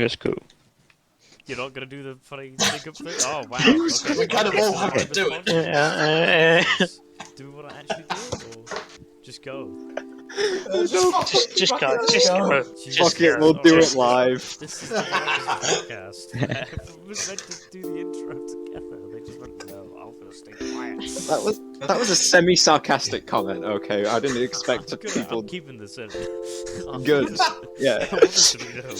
Yes, cool. You're not gonna do the funny think-up thing? Oh wow. Okay. We kind of all have to do it. Do we want to actually do it, or just go? Just go. Just go. Fuck it, we'll do it live. This is the podcast. We were meant to do the intro together. They just went, no, I'm gonna stay quiet. That was a semi-sarcastic comment. Okay, I didn't expect Good, people. I'm keeping this in. Good. Yeah. I want this to be known.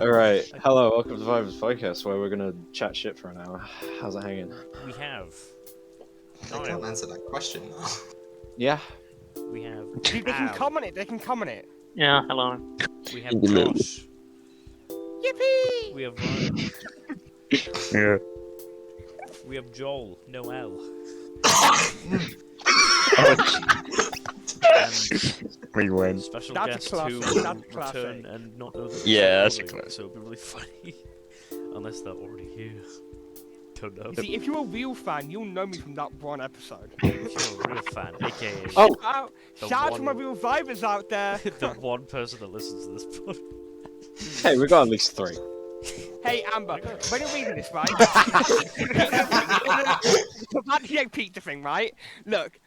All right. Hello, welcome to Survivors Podcast, where we're gonna chat shit for an hour. How's it hanging? We have. I can't answer that question now. Yeah. We have. They can comment it. They can comment it. Yeah, hello. We have Josh. Yippee! We have Ryan. Yeah. We have Joel. Noel. We win. Special That's a guest classic. who That's will classic. return and not know that. Yeah, that's a recording, classic. So it'll be really funny, unless they're already here. Don't know. You see, if you're a real fan, you'll know me from that one episode. If you're a real fan, aka Oh. The Shout out to my one- real vibers out there. the one person that listens to this podcast. Hey, we got at least 3. Hey Amber, when you're reading this, right? About the egg pizza thing, right? Look.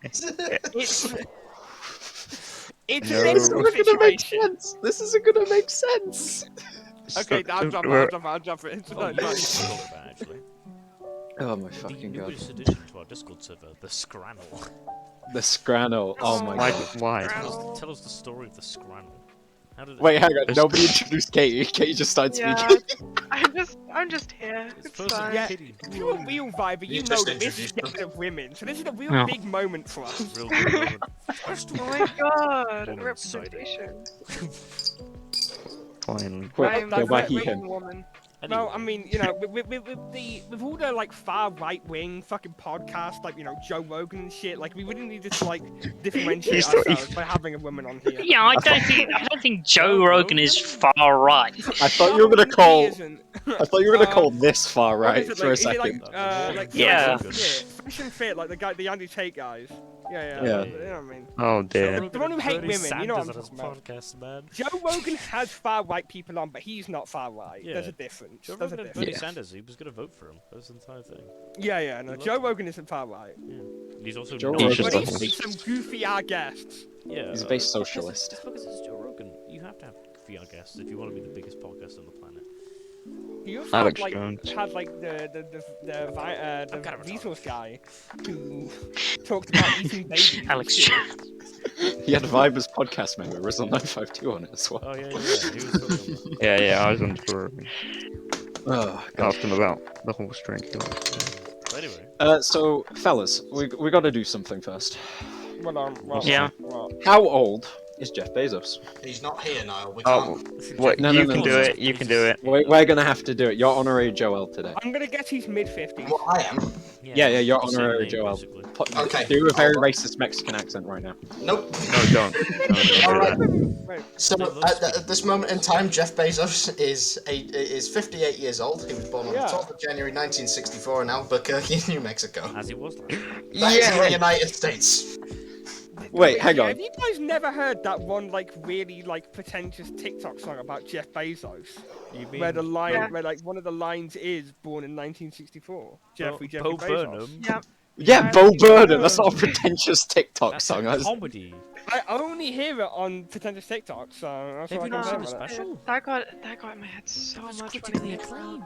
It's a No. difficult situation. This isn't gonna make sense. Okay, I'll jump it. It's Oh, not you nice. forgot about that, actually. Oh my The fucking god. newest addition to our Discord server, the Scrannel. The Scrannel. Oh my Why? god. Why? Tell us the story of the Scrannel. How did it? Wait, hang on. Nobody introduced Katie. Katie just started Yeah, speaking. I'm just here. It's supposed to be fine. Yeah. Kitty. If you're a real viber, you You know just that this is introduced getting of women, so this is a real No. big moment for us. Real good moment. First Oh my god, Woman representation. Finally. Quick, Right, go like, by right, he, right. him. Woman. No, I mean, you know, with all the like far right wing fucking podcasts, like, you know, Joe Rogan and shit, like we really need to like differentiate He's not- ourselves by having a woman on here. Yeah, I don't think Joe Rogan is far right. I thought you were gonna He call. isn't. I thought you were gonna call this far What right is it, for a like, is it second. like Yeah. Fresh and Fit, like the Andy Tate guys. Yeah. Yeah. You know what I mean? Oh dear. The one who hate Bernie women, you know what I'm Sanders on talking his podcast, man. Joe Rogan has far right people on, but he's not far right. Yeah. There's a difference. Joe There's a Rogan and Bernie difference. Sanders, he was gonna vote for him. That was the entire thing. Yeah. No, He Joe loved Rogan isn't far right. Yeah. And he's also Joe not. Rogan's But just he's some goofy ass guests. Yeah. He's a base socialist. It's because it's Joe Rogan. You have to have VR guests if you want to be the biggest podcast on the planet. He also Alex had, like, Jones. had like the kind of resource guy who talked about eating babies. and Alex shit. Jones. He had Viber's podcast member, Rizzle952 on it as well. Oh yeah. He was talking about Yeah, I was on tour. Oh, Asked him about the horse drink. But anyway. so, fellas, we gotta do something first. Yeah. How old is Jeff Bezos? He's not here, Niall. We Oh, can't. what? No, You no, can no. do it. You can do it. We're gonna have to do it. You're honorary Joel today. I'm gonna guess he's mid-50s. Well, I am. Yeah, you're the same honorary name, Joel. basically. Okay. Do a very racist Mexican accent right now. Nope. No, don't. No, don't do Alright. that. So at this moment in time, Jeff Bezos is 58 years old. He was born on the Yeah. 12th of January 1964 in Albuquerque, New Mexico. As he was. Like. That is in the United States. Wait, hang on. Have you guys never heard that one like really like pretentious TikTok song about Jeff Bezos? You mean Where the line, Yeah. where like one of the lines is born in 1964. Jeffrey Bo Bezos. Burnham? Yep. Yeah, Bo Burnham. That's not a pretentious TikTok That's song. a That's... comedy. I only hear it on pretentious TikTok, so that's Have all I you can not say seen the about it. special? That got in my head so That was much when critically I saw acclaimed.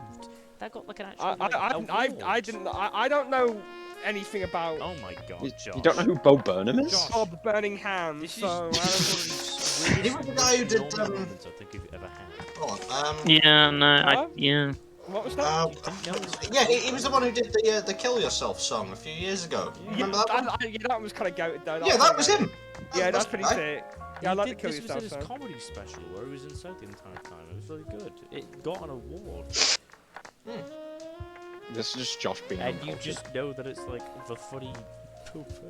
That got like an actual. I don't know anything about Oh my god, Josh. You don't know who Bo Burnham is? Josh. Bob Birmingham, This is so I don't He was the guy who did, moments I think you've ever had. Hold on. Yeah, no, Huh? yeah. What was that? You didn't know this? Yeah, he was the one who did the Kill Yourself song a few years ago. Remember that one? Yeah, that was kind of goated though. Yeah, that was him. Yeah, that's the pretty guy. sick. Yeah, I like the Kill This was in Yourself his song. comedy special where he was inside the entire time. It was really good. It got an award. This is just Josh being And you uncultured. just know that it's like the funny.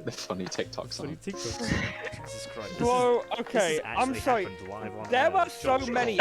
The funny TikTok Funny song. TikTok song. Jesus Christ. This Bro, is okay, I'm actually sorry. happened live on There air. are so Josh, many.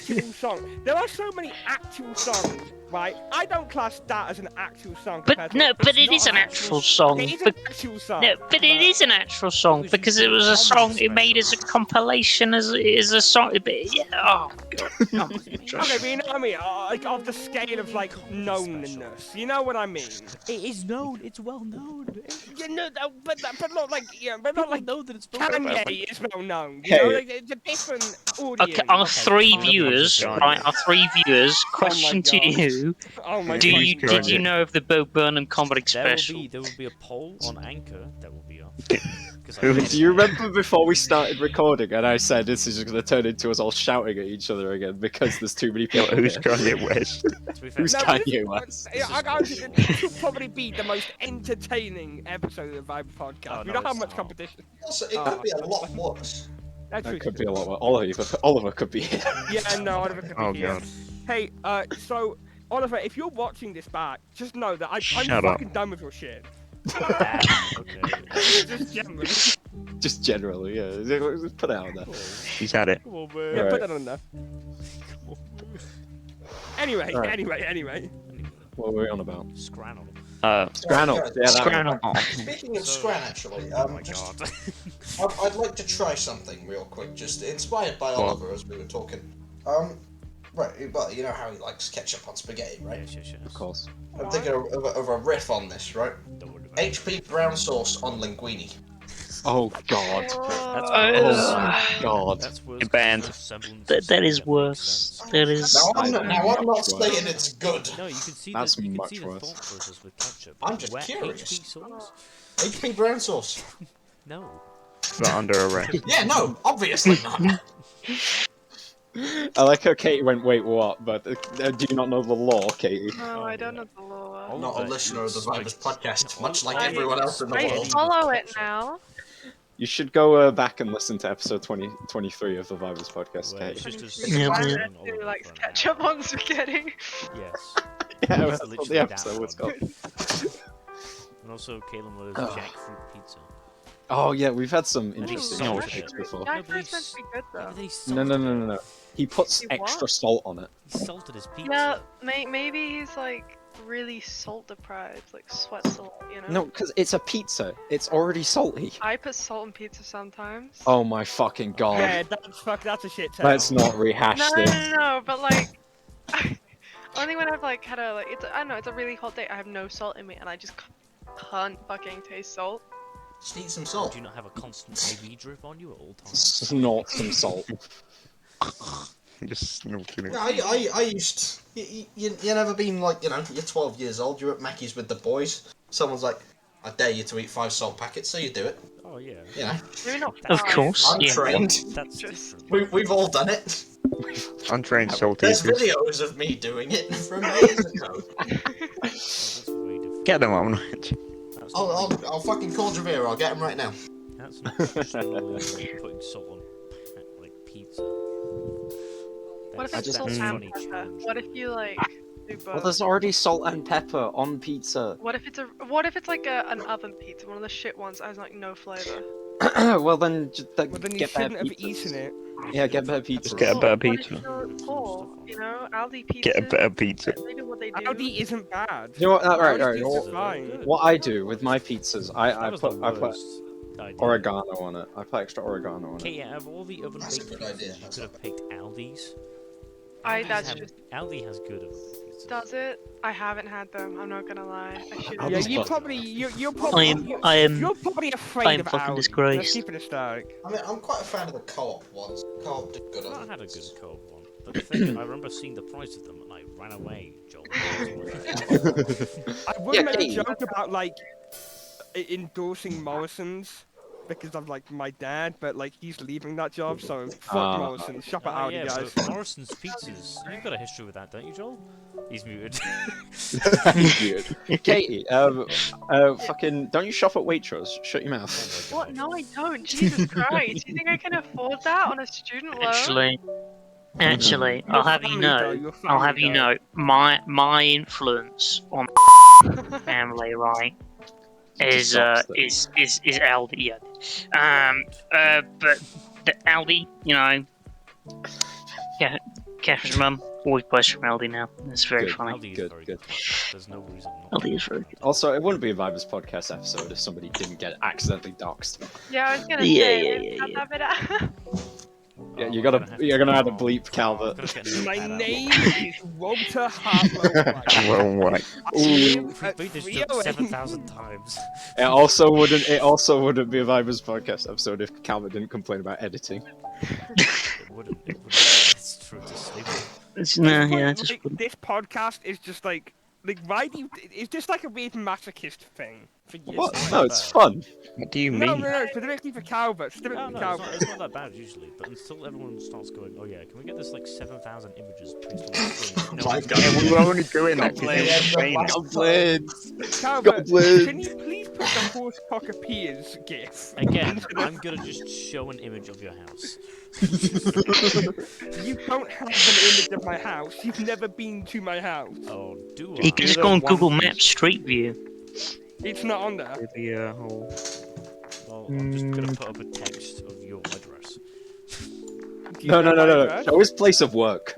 actual song. There are so many actual songs, right? I don't class that as an actual song. But compared to no, it. but It's it not is an actual song. It is an actual song. No, but it is an actual song was because used it was in a song. comedy It made as a compilation as a song. But yeah, oh god. Okay, but you know what I mean? Like, of the scale of, like, knownness. You know what I mean? It is known. It's well known. You know, but not like, yeah, but not like know that it's well known. Kanye is well known. You know, Hey. like, it's a different audience. Okay, our three fine. viewers, Kanye. right? Our three viewers. Question to God. you: Oh my Do god. you did you know of the Bo Burnham comedy special? There will be a poll on Anchor that will be up. Do you remember before we started recording and I said this is just going to turn into us all shouting at each other again because there's too many people Who's here? Kanye West? To be fair, Who's No, but Kanye this- West? Yeah, I got you. This will probably be the most entertaining episode of the Vibe podcast. Oh, we no, don't have it's much not. competition. Also, it could be a lot worse. That's That true. could be a lot. Oliver could be here. Yeah, no, Oliver could be Oh here. god. Hey, so Oliver, if you're watching this back, just know that I'm Shut up. fucking done with your shit. Damn, okay. Just generally. Just generally, yeah. Just put it out there. He's had it. Come on, Yeah, man. Alright. put that on there. Come on, man. Anyway, Alright. anyway. What were we on about? Scrannel. Scrannel. Yeah, that Scrannel. Speaking of So- Scran, actually, Oh my just, god. I'd like to try something real quick, just inspired by Oliver as we were talking. Right, well, you know how he likes ketchup on spaghetti, right? Yes. Of course. I'm thinking of a riff on this, right? Don't worry about it. HP brown sauce on linguine. Oh god. That's Oh god. That's worse. Banned. That is worse. That is. Now I'm not saying it's good. No, you can see That's the, you can much see the worse. thought process with ketchup. I'm just Wet curious. HP sauce? HP brown sauce. No. But under arrest. Yeah, no, obviously not. I like how Katie went, wait, what? But do you not know the law, Katie? No, I don't know the law. I'm not a listener of the Vibers podcast, much like I- everyone else in the I world. follow it now. You should go back and listen to episode 23 of the Vibers podcast, Well, it's Katie. just as Yeah, Why yeah. does he likes ketchup on spaghetti? Yes. Yeah, It's that's what literally the that episode was one. called. And also, Kalen loves jackfruit pizza. Oh yeah, we've had some Ooh, interesting no, topics before. Jackfruit's meant to be good though. No. He puts He what? extra salt on it. He salted his pizza. Yeah, maybe he's like really salt deprived, like sweat salt, you know? No, because it's a pizza. It's already salty. I put salt in pizza sometimes. Oh my fucking god. Yeah, that's a shit tale. Let's not rehash No, this. but like, only when I've like had a like, I don't know, it's a really hot day. I have no salt in me, and I just can't fucking taste salt. Just eat some Do salt. you not have a constant IV drip on you at all times? Snort some salt. Just snorting it. Yeah, I used. You never been like, you know, you're 12 years old, you're at Mackey's with the boys. Someone's like, I dare you to eat 5 salt packets, so you do it. Oh yeah. You know, Maybe not Of five. course. I'm Yeah. trained. That's Just- different. We've all done it. Untrained salt There's eaters. videos of me doing it from years ago. That's way different. Get them on it. That's I'll fucking call Javier, I'll get him right now. That's not actually putting salt on like pizza. What if That's- it's just- salt that's and funny pepper? challenge. What if you like do Well, both? there's already salt and pepper on pizza. What if it's like an oven pizza, one of the shit ones that has like no flavor? Well then, Well, then you get better shouldn't have pizzas. eaten it. Yeah, get better pizza. Just get a better What if pizza. you're poor? You know, Aldi pizza. Get a better pizza. They do what they do. Aldi isn't bad. You know what? Right. Aldi's You know pizza's fine. What I do with my pizzas, I That was put the worst idea. oregano on it. I put extra oregano on Okay, it. yeah, of all the oven That's a baked good idea, pizzas, you that's could have not picked Aldi's. That's have- just- Aldi has good oven baked pizzas. Does it? I haven't had them. I'm not gonna lie. I should have. Yeah, Aldi's you fine. probably you're probably I am. you're probably afraid I am of fucking Aldi. disgraced. Let's keep it a stack. I mean, I'm quite a fan of the co-op ones. Co-op did good I on had a it. good co-op one, but the thing is, I remember seeing the price of them and I ran away, Joel. I would Yeah, make a Kate. joke about like endorsing Morrison's because of like my dad, but like he's leaving that job, so fuck Ah. Morrison's. Shop at Oh, Aldi, yeah, guys. but Morrison's Pizzas, you've got a history with that, don't you, Joel? He's muted. Weird. Katie, fucking, don't you shop at Waitrose? Shut your mouth. What? No, I don't. Jesus Christ! You think I can afford that on a student loan? Actually, Your I'll have you family, though, know. your I'll family, have you though. know. My influence on family, right, is Aldi. Yeah. But the Aldi, you know, yeah, Catherine's mum always posts from LD now. It's very Good. funny. LD is Good, very good. good. There's no reason not. LD is very good. Also, it wouldn't be a Vibers podcast episode if somebody didn't get accidentally doxxed. Yeah, I was gonna Yeah, say. yeah, yeah, cut yeah. that bit out. Yeah, Oh, you're I'm gonna have you're gonna have to oh, bleep oh, Calvert. I'm gonna get My that out. name is Walter Hartlow White. Well, white. I Ooh. live We've at made this joke 308. 7,000 times. It also wouldn't be a Vibers podcast episode if Calvert didn't complain about editing. It wouldn't. It's true to sleep. It's, no, This yeah, point, it's just like, this podcast is just like why do you? It's just like a weird masochist thing for years. What? not No, that it's bad. fun. What do you No, mean? specifically for Calvert. Specifically No, for no, Calvert. it's not that bad usually, but until everyone starts going, oh yeah, can we get this like 7,000 images placed on the screen? My God. Yeah, we were only doing that Goblin. because you were Goblins! Calvert, Goblins! can you please put the horse cock appears gif? Again, into the- I'm gonna just show an image of your house. You don't have an image of my house. You've never been to my house. Oh, do I? you can just go on Google Maps Street View. It's not on there. the whole. Well, I'm just gonna put up a text of your address. Do you No, know no, no, my no, no. address? Show his place of work.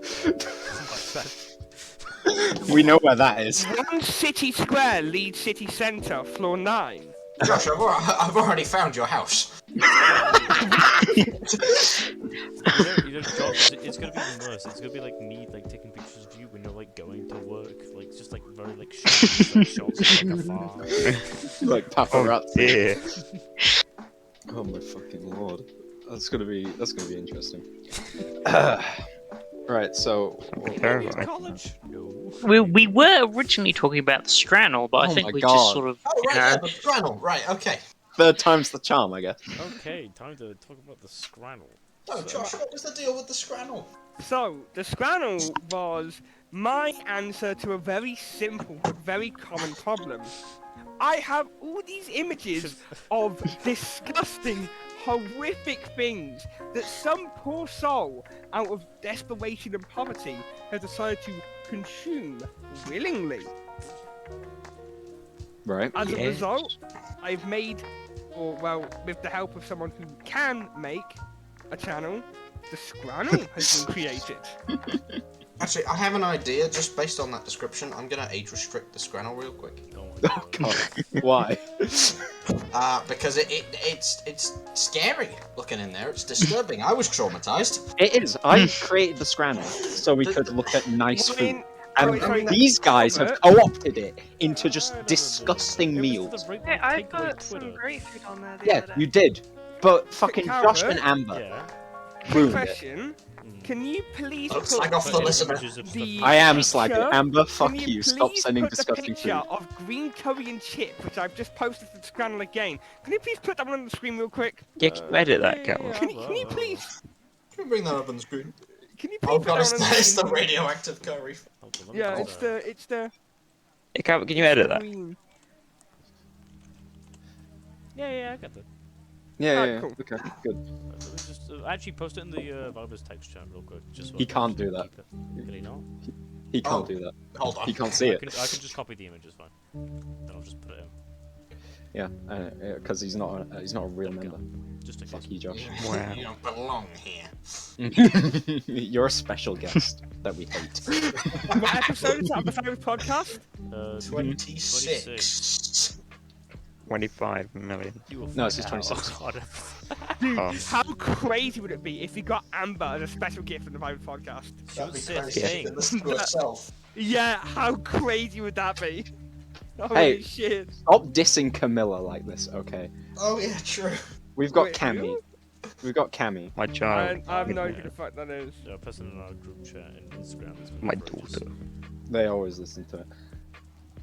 Oh We know where that is. 1 City Square, Leeds City Centre, floor 9. Josh, I've already found your house. You know, Josh, it's gonna be even worse. It's gonna be like me, like taking pictures of you when you're like going to work, like it's just like very like shots of like afar. Like Oh paparazzi. dear. Oh my fucking lord. That's gonna be interesting. Right, so Terrifying. College? No. We were originally talking about the Stranel, but I Oh think my we God. just sort of. Oh, right, yeah, the Stranel. Right, okay. third time's the charm, I guess. Okay, time to talk about the Scrannel. Oh, Josh, what was the deal with the Scrannel? So, the Scrannel was my answer to a very simple but very common problem. I have all these images of disgusting, horrific things that some poor soul, out of desperation and poverty, has decided to consume willingly. Right. As a Yeah. result, I've made, or well, with the help of someone who can make a channel, the Scrannel has been created. Actually, I have an idea just based on that description. I'm gonna age restrict the Scrannel real quick. Oh my Oh god. Why? Because it's scary looking in there. It's disturbing. I was traumatized. It is. I created the Scrannel so we could look at nice I food. mean, And sorry, these guys have Albert. co-opted it into just disgusting meals. Hey, I put some great food on there the Yeah, other day. you did. But fucking Josh Calvert? and Amber Yeah. ruined it. question. Can you please Don't put slag off the listener. the I am picture- slagging. Amber, fuck Can you. Stop please sending put the disgusting picture food. of green curry and chip, which I've just posted to the Scrannel again. Can you please put that one on the screen real quick? Yeah, can you edit that, Cal? Can you please? Can we bring that up on the screen? Can you please Oh put god, that one on the it's the screen? radioactive curry. Yeah, it's the Hey, Cal, can you edit that? green. Yeah, I got that. Yeah, Alright, yeah, yeah. cool. Okay, good. Just actually post it in the Vibers text chat real quick. Just so He I can can't just do that. keep it. Can he not? He can't Oh. do that. Hold on. He can't see I it. can just copy the image. It's fine. Then I'll just put it in. Yeah, because he's not a real Okay. member. Just in Fuck case. you, Josh. Wow. You don't belong here. You're a special guest that we hate. What episode is that of the Vibers podcast? 26. 25 million. You will No, it's find just out. 26. Oh, God. Dude, Oh. how crazy would it be if we got Amber as a special gift in the Vibers podcast? That'd be Say a crazy. thing. To listen to herself. Yeah, how crazy would that be? Holy Hey. shit. Stop dissing Camilla like this, okay? Oh yeah, true. We've got Wait, Cammy. who? We've got Cammy. My child. I have no idea who the fuck that is. Yeah, person in our group chat and Instagram. It's been My for ages. daughter. They always listen to it.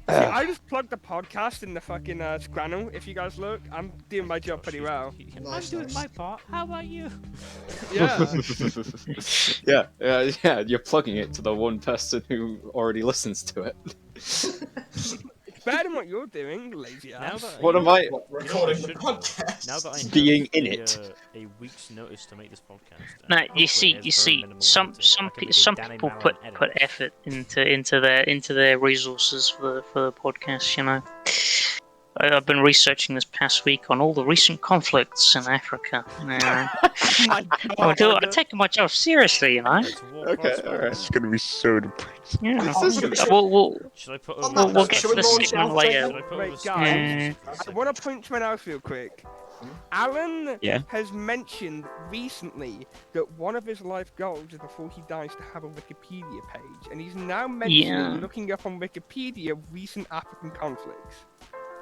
See, I just plugged the podcast in the fucking Scrannel. If you guys look, I'm doing my job pretty well. I'm Nice, doing nice. my part. How about you? Yeah. yeah, you're plugging it to the one person who already listens to it. It's better than what you're doing, lazy Now ass. that What am I? What, recording the should know. podcast. Now that I have Being in a, it. A week's notice to make this podcast. and No, hopefully you it see, has you very see, minimal some editing, some I can pe- make a some Danny people Maron put edit. effort into their resources for the podcast. You know. I've been researching this past week on all the recent conflicts in Africa. Yeah. Oh my I'm god. taking my job seriously, you know. Let's walk Okay, across alright. It's gonna be so depressing. Yeah. This is gonna be- We'll Should I put On over? that we'll note, get shall to we the launch segment out later. Should I put Wait, over guys. Scotland? I want to point something out real quick. Alan Yeah? has mentioned recently that one of his life goals is before he dies to have a Wikipedia page, and he's now mentioning Yeah. looking up on Wikipedia recent African conflicts.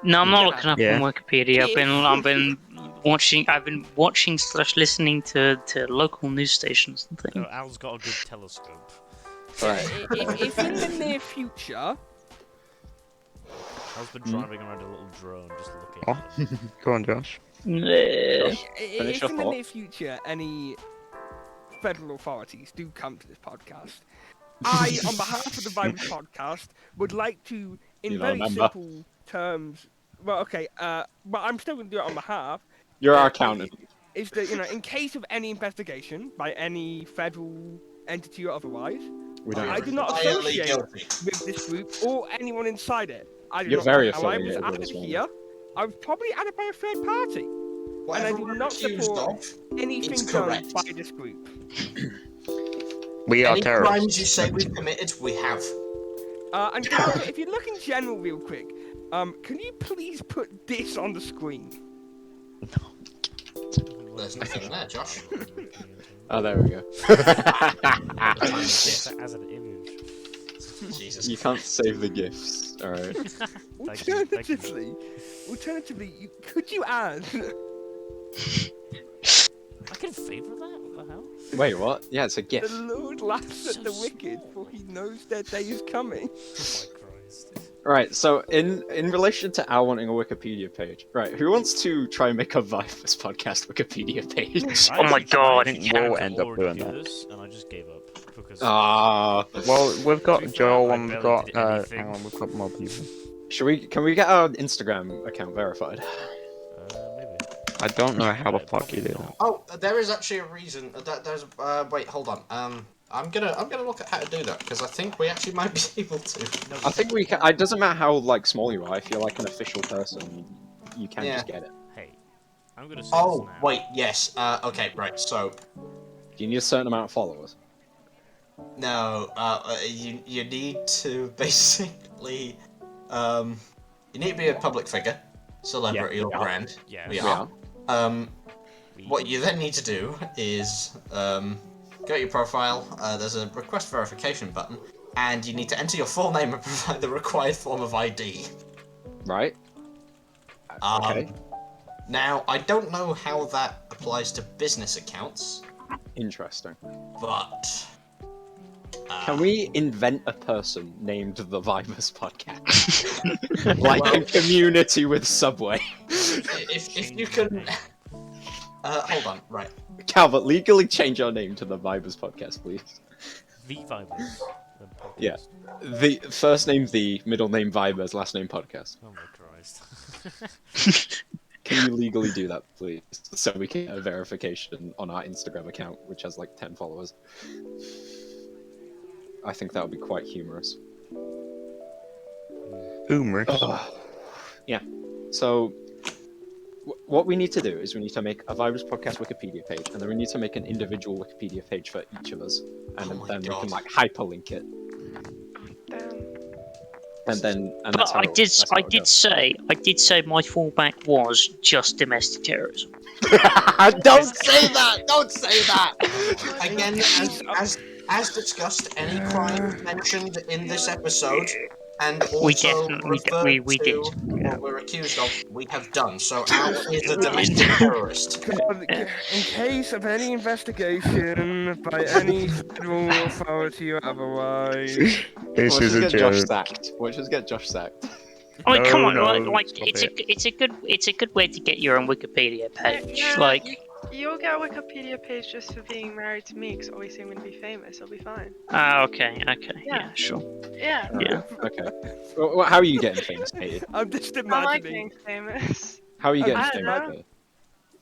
No, I'm not Yeah. looking up Yeah. on Wikipedia. I've been watching / listening to local news stations and Oh, things. Al's got a good telescope. Right. If in the near future, Al's been driving around a little drone just looking Oh. at them. Go on, Josh. if your in the thought. near future any federal authorities do come to this podcast, I, on behalf of the Virus Podcast, would like to, in You know, very member. simple terms, well, okay, but I'm still going to do it on behalf. You're our accountant. Is that, you know, in case of any investigation by any federal entity or otherwise, We don't. I do not Entirely associate guilty. with this group or anyone inside it. I do You're not very know how I was affiliated with added this one. here. I was probably added by a third party. Whatever And I do we're not accused support of, anything It's done correct. by this group. We are any terrorists. crimes you say we've committed, we have. And Calvin, if you look in general real quick, can you please put this on the screen? There's nothing there, Josh. Oh, there we go. As an image. Jesus. You can't save the gifts. All right. Thank you. Alternatively, could you add? I can favour that? What the hell? Wait, what? Yeah, it's a The gift. Lord laughs So at the wicked, for he knows their day is coming. Oh my Christ. Right. So, in relation to Al wanting a Wikipedia page, right? Who wants to try and make a Vipers podcast Wikipedia page? Oh my God, I I think tried we'll to end up already doing do that. this, and I just gave up because. Ah. Well, we've To be got fair, Joel I and we've barely got did anything. hang on, we've got more people. Can we get our Instagram account verified? Maybe. I don't know how the fuck you do that. Oh, there is actually a reason. There's. Wait, hold on. I'm gonna look at how to do that because I think we actually might be able to. No, I think we can. It doesn't matter how like small you are. If you're like an official person, you can just get it. Hey, I'm gonna say Oh, this now. wait, yes. Okay, right. So, Do you need a certain amount of followers? no. You need to basically. You need to be a public figure, celebrity or Yeah. brand. Yeah. We Yeah. are. We- What you then need to do is go to your profile. There's a request verification button, and you need to enter your full name and provide the required form of ID. Right. Okay. Now, I don't know how that applies to business accounts, Interesting. but Can we invent a person named the Vibers Podcast? Like a community with Subway. if you can, hold on, right. Calvert, legally change your name to the Vibers Podcast, please. The Vibers. The podcast. Yeah. The first name the, middle name Vibers, last name Podcast. Oh my Christ. Can you legally do that, please? So we can get a verification on our Instagram account, which has like 10 followers. I think that would be quite humorous. Humorous. Yeah. So, what we need to do is we need to make a Vibers Podcast Wikipedia page, and then we need to make an individual Wikipedia page for each of us, and Oh my then we God. can like hyperlink it, Damn. and that's how I did say my fallback was just domestic terrorism. Don't say that! Don't say that! Again, as discussed, any crime mentioned in this episode, and We also definitely- referred we to did. what we're accused of, we have done. So Al is a domestic terrorist. In case of any investigation by any federal authority or otherwise. This Watch is us a get Josh joke. sacked. Watch us get Josh sacked. I mean, come on, No, like stop it's it. a good way to get your own Wikipedia page. Yeah, Like, You'll get a Wikipedia page just for being married to me, because obviously I'm going to be famous. I'll be fine. okay, yeah, sure. Yeah. Yeah. Okay. Well, how are you getting famous, Katie? I'm just I like imagining. being famous. How are you getting I don't famous? know. Katie?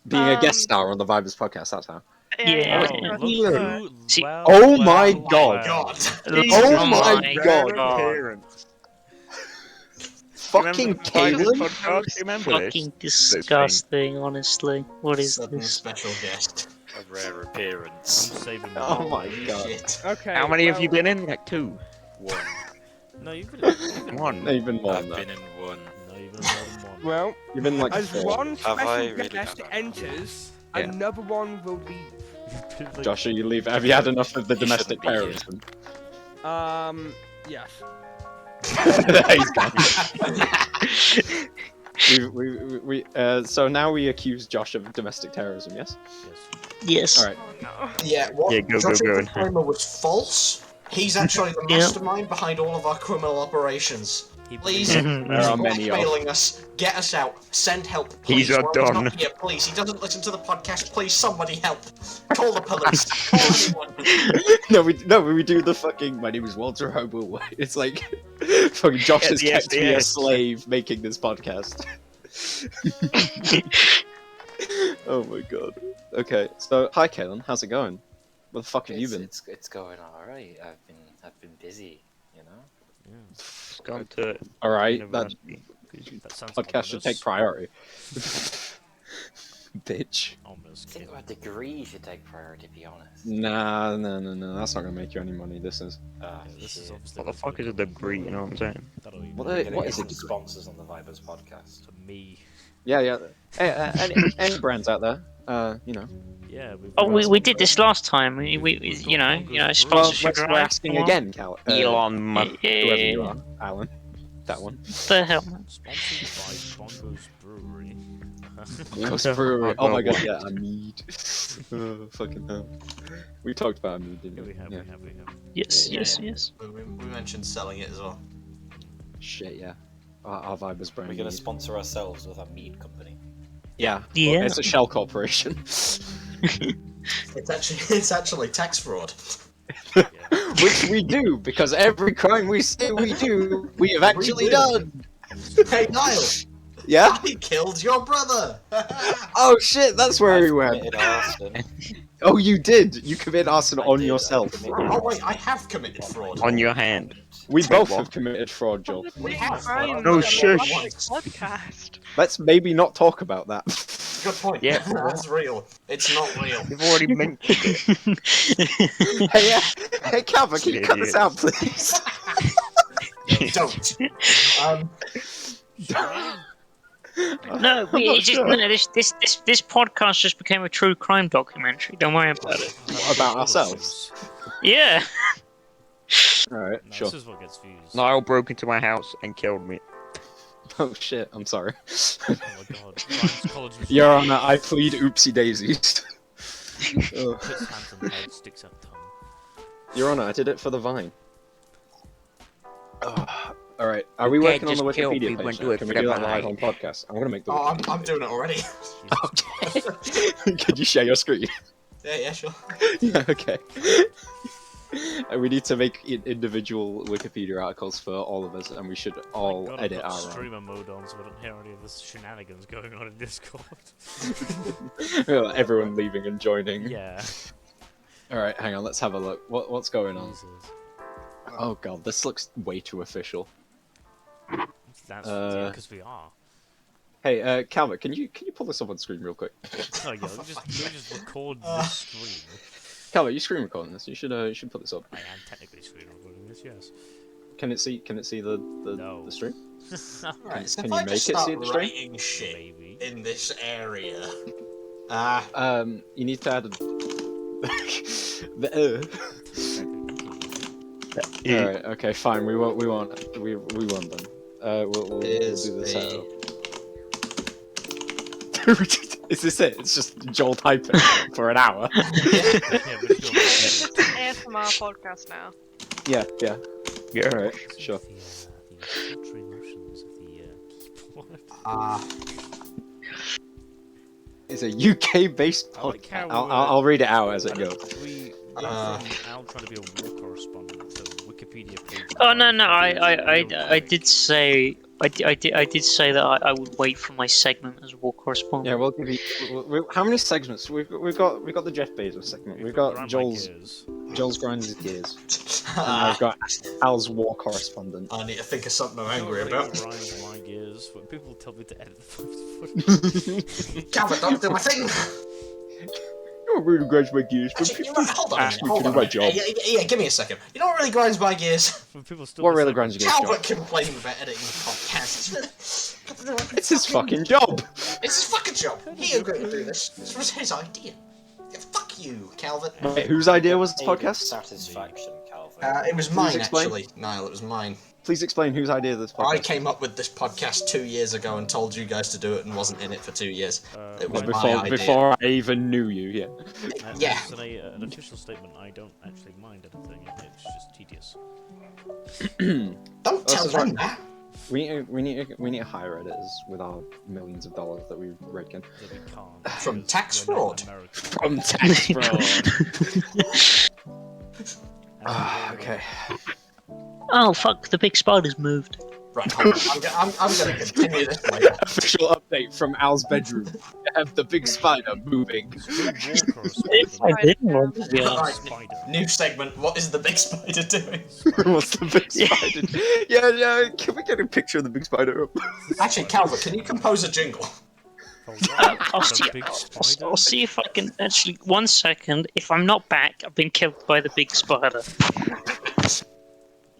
Being a guest Um, star on the Vibers Podcast, that's how. Yeah. Oh, Yeah. look Yeah. who- See- well, Oh well, my well. God. God. Oh my God. fucking Caitlin? Remember Fucking this? disgusting, honestly. What is Sudden this? special guest. A rare I'm appearance. saving my Oh my Holy god. shit. Okay. How many have you well, been in? Like 2. One. No, you've been One. No, you've been more I've than been that. in one. No, you've been more than one. Well, You've been like as 4. one Have I special really? guest I don't know. enters, Yeah. another one will leave. Like, Joshua, you leave. Have you had enough of the You domestic shouldn't be terrorism? Yes. He's gone. So now we accuse Josh of domestic terrorism, yes? yes. Yes. Alright. Oh no. Yeah, what Yeah, go, Josh's go. disclaimer was false. He's actually the Yeah. mastermind behind all of our criminal operations. Please, There are stop many of. blackmailing us. Get us out. Send help, please. He's our While Don. not here, please. He doesn't listen to the podcast. Please, somebody help. Call the police. Call anyone. No, we do the fucking. My name is Walter Hobo. It's like fucking Josh Yeah, has the kept me a SDS. slave making this podcast. Oh my god. Okay, so hi Kaylin, how's it going? Where the fuck have you been? It's going alright. I've been busy, you know. Yeah. Gone to All right, that university. That sounds podcast should take ominous. priority. Bitch. Ominous I think kid. our degree should take priority, to be honest. Nah, no. That's not gonna make you any money. This is. Ah, Yeah, this is shit. obviously What the fuck is a degree, you know what I'm saying? That'll be What me. the- Gonna what get is some it? sponsors on the Vibers podcast. To me. Yeah. Hey, any brands out there? You know. Yeah. We've Oh, got we did this last time. We you know, Well, sponsorship. we're right? asking Come on. again, Cal. Elon Musk. Whoever you are, Alan. That one. What the hell, man? Sponsored by Bongo's Brewery. Ghost Brewery. Oh my god, yeah, I need. Oh, fucking hell. We talked about mead, Yeah, didn't we we? have, Yeah. we have. Yes, Yeah. yes. We mentioned selling it as well. Shit, yeah. Our vibe is brand We're gonna new. sponsor ourselves with a mead company. Yeah. Yeah. Well, it's a shell corporation. It's actually tax fraud. Yeah. Which we do, because every crime we say we do, we have actually do. done. Hey Niall, Yeah? I killed your brother. Oh shit, that's where we I've went. committed arson. Oh, you did. You committed arson I on did, I yourself. committed Oh wait, I have committed fraud. On your hand. We Wait, both what? have committed fraud, Joel. We have. No, shush. Podcast. Let's maybe not talk about that. Good point. Yeah. That's real. It's not real. You've already mentioned it. Hey, hey, Calvin, can you cut this Idiot. out, please? Don't. No, I'm not it just sure. no, this podcast just became a true crime documentary. Don't worry about it. What about ourselves? Yeah. Alright, No, sure. This is what gets views. Niall broke into my house and killed me. Oh shit, I'm sorry. Oh my god. Crimes College was Your Honor, I plead oopsie daisies. Ugh. puts hands on head, sticks out tongue. Your Honor, I did it for the vine. Alright, are we You working can't on the just kill Wikipedia people page and do now? it Can for we do the that live on vine. podcast? I'm gonna make the Oh, Wikipedia I'm doing it already. Okay. Could you share your screen? Yeah, sure. Yeah, okay. And we need to make individual Wikipedia articles for all of us, and we should all God, edit I've got our own. streamer mode on so I don't hear any of this shenanigans going on in Discord. Everyone leaving and joining. Yeah. Alright, hang on, let's have a look. What's going on? Jesus. Oh god, this looks way too official. That's because we are. Hey, Calvin, can you pull this up on screen real quick? Oh yeah, we just record this screen. Calvin, you screen recording this. You should put this up. I am technically screen recording this, yes. Can it see the No. the stream? Right, so Can if you I make just it start see the stream? writing shit Maybe. in this area. You need to add the Alright, okay, fine. We won't then. We'll do this setup. Is this it? It's just Joel typing for an hour. Yeah, but It's just an ASMR podcast now. Yeah. Yeah. Alright, sure. The sultry motions of the keyboard. It's a UK-based I like how, podcast. I'll read it out as it goes. We went from Al trying to be a war correspondent to Wikipedia page. Oh no, I did say I did say that I would wait for my segment as a war correspondent. Yeah, we'll give you. How many segments? We've got the Jeff Bezos segment. We've got Joel's Gears. grinds his gears. And I've got Al's war correspondent. I need to think of something I'm You know what angry really about. grinds my gears? When people tell me to edit the footage. Calvin, don't do my thing! You don't really grinds my gears, but Actually, people hold on a ask minute, me hold to on do a my minute. job. Yeah, give me a second. You know what really grinds my gears? When people still What be really saying, grinds your gears, Calvert John? complaining about editing podcasts. It's his fucking job! It's his fucking job. He agreed to do this. This was his idea. Yeah, fuck you, Calvert. Wait, whose idea was this Needed podcast? Satisfaction, Calvin. It was mine, explain. actually. Niall, it was mine. Please explain whose idea this podcast I came up with this podcast 2 years ago and told you guys to do it and wasn't in it for 2 years. It was was. my idea. Before I even knew you, yeah. Yeah. It's an official statement. I don't actually mind editing it. It's just tedious. Don't tell is them right. that. We need to hire editors with our millions of dollars that we rake in. That we can't. From because tax we're not fraud. American. From tax fraud. And Okay. Oh fuck! The big spider's moved. Right, hold on. I'm going to continue this later. Official update from Al's bedroom. We have the big spider moving. Good war correspondent. If I didn't want to be Right. honest. Spider. New segment. What is the big spider doing? What's the big spider? Yeah. Can we get a picture of the big spider up? Actually, Calvert, can you compose a jingle? I'll The see. big I'll spider. see if I can actually. 1 second. If I'm not back, I've been killed by the big spider.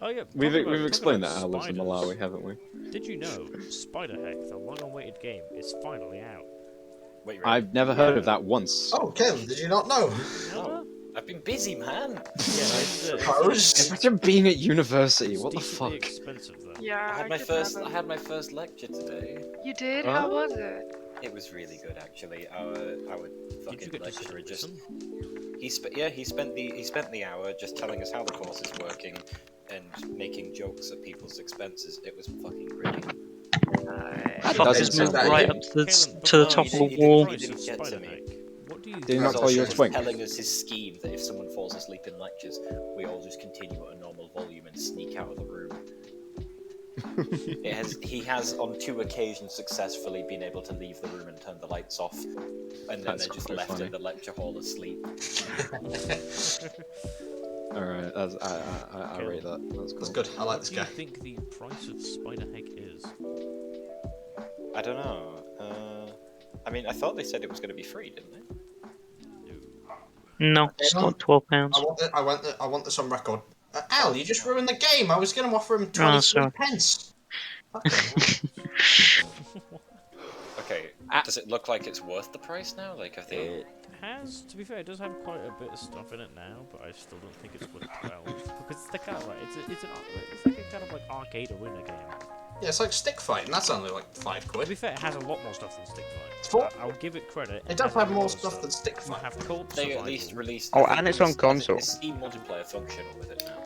Oh yeah, We've talking explained that about Al lives in spiders. Malawi, haven't we? Did you know Spider Hack, the long-awaited game, is finally out? Wait, really? I've never heard of that once. Oh, Caleb, did you not know? No? I've been busy, man. Yeah, it's Suppose. Imagine being at university. What the decently fuck? expensive though. Yeah, I had my could first. I never. had my first lecture today. You did? Oh. How was it? It was really good, actually. Our Did you fucking get to lecturer sit just listen? he spent the hour just telling us how the course is working and making jokes at people's expenses. It was fucking brilliant. That Fuck, doesn't it's sound moved bad. right up to the Caleb, to the no, top he of the didn't- he wall. didn't- he didn't get to Spider me. Hack. What do you Did do? he not He tell you was a twink? telling us his scheme that if someone falls asleep in lectures, we all just continue at a normal volume and sneak out of the room. He has on 2 occasions successfully been able to leave the room and turn the lights off, and then That's they're just quite left funny. in the lecture hall asleep. Alright, I rate that. That's cool. That's good. I like this What guy. do you think the price of Spider Hack is? I don't know. I mean, I thought they said it was going to be free, didn't they? No, it's like £12. I want this on record. Al, you just ruined the game. I was going to offer him 23 sorry. pence. Fucking hell. Okay. Does it look like it's worth the price now? Like, I think. It has, to be fair, it does have quite a bit of stuff in it now, but I still don't think it's worth 12 because it's the kind of like it's like a kind of like arcade arena game. Yeah, it's like stick fight, and that's only like 5 To quid. be fair, it has a lot more stuff than Stick Fight. It's full. I'll give it credit. It does has have a more lot of stuff than stick You fight. have co-op They survival. at least released. Oh, I think and it's there on was- console. There's Steam multiplayer functional with it now.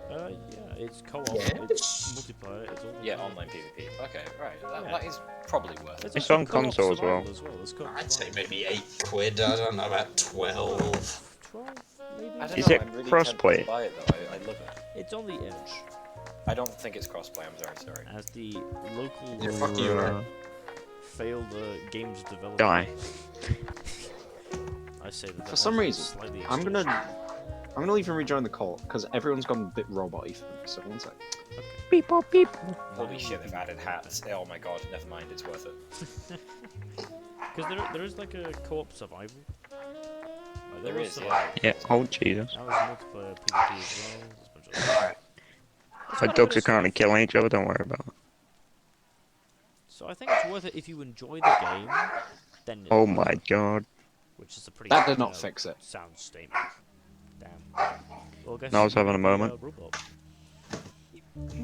Yeah, it's co-op. Yes. It's multiplayer. It's all. Yeah, online PvP. Okay, right. Yeah. That is probably worth it. It's actually on co-op console as well. survival It's co-op I'd say survival. maybe 8 quid. I don't know, about 12. 12, maybe. I don't Is know, it I'm really crossplay? tempted to buy it though. I love it. It's on the edge. I don't think it's crossplay. I'm sorry. As the local Yeah, fuck you, right? failed games developer. Die. I say that. For some reason, slightly I'm gonna leave and rejoin the call because everyone's gone a bit robot-y for me. So 1 sec. Beep, beep, beep. Holy shit, they've added hats. Oh my god, never mind. It's worth it. Because there is like a co-op survival. Like, There was is, survival. Yeah. Oh Jesus. That was multiplayer PvP as well. There's a bunch of- My dogs are currently killing each other. Don't worry about it. So I think it's worth it if you enjoy the game. Then it's Oh worth my it, god. which is a pretty. That did not you know, fix it. Sound statement. Damn. Well, I guess No, I was having a you can, moment. robot.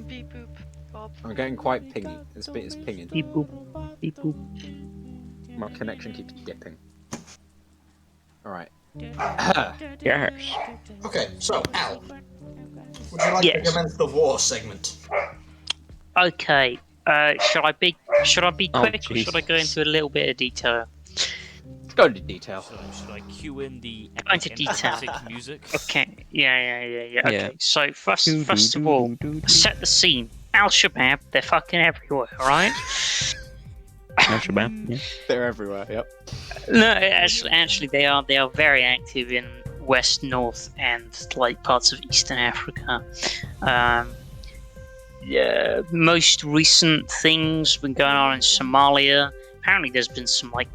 Beep boop, Bob. I'm getting quite pingy. This bit is pinging. Beep, boop. Beep, boop. My connection keeps dipping. Alright. Yes. Okay, so, Al, would you like Yes. to commence the war segment? Okay. Should I be Oh, quick, or should I go Jesus. into a little bit of detail? Let's go into detail. Should I cue in the Go into epic detail. emphatic music? Okay. Yeah. Okay. Yeah. So first of all, set the scene. Al Shabaab, they're fucking everywhere, alright? Shabam. Yeah. They're everywhere, yep. No, actually, they are very active in west, north, and like parts of Eastern Africa. Yeah, most recent things been going on in Somalia. Apparently, there's been some like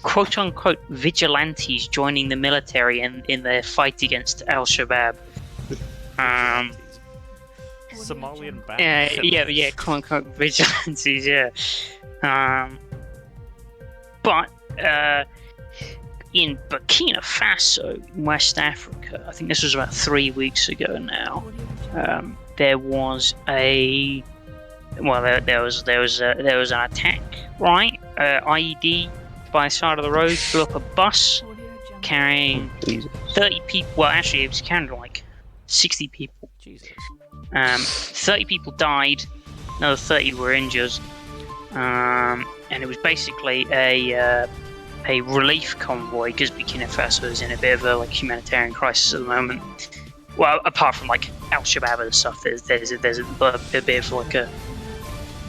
quote unquote vigilantes joining the military in their fight against Al Shabaab. Somalian band. Yeah, quote unquote vigilantes, yeah. But in Burkina Faso, in West Africa, I think this was about 3 weeks ago now. There was a there was an attack, right? IED by the side of the road blew up a bus carrying 30 people. Well, actually, it was carrying like 60 people. Jesus. 30 people died, another 30 were injured, and it was basically a relief convoy because Burkina Faso is in a bit of a like humanitarian crisis at the moment. Well, apart from like Al Shabaab and stuff, there's a bit of like a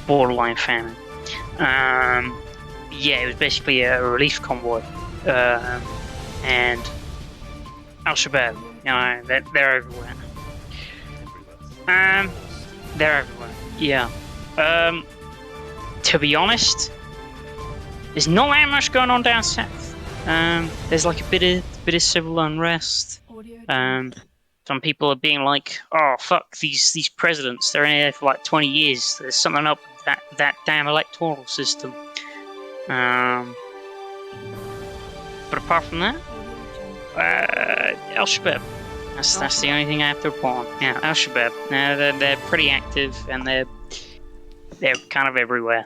borderline famine. Yeah, it was basically a relief convoy, and Al Shabaab, they're everywhere. They're everywhere. Yeah. To be honest, there's not that much going on down south. There's like a bit of civil unrest. Some people are being like, "Oh fuck these presidents! They're in there for like 20 years. There's something up with that damn electoral system." But apart from that, Al Shabaab. That's the only thing I have to report on. Yeah, Al Shabaab. They're pretty active and they're kind of everywhere.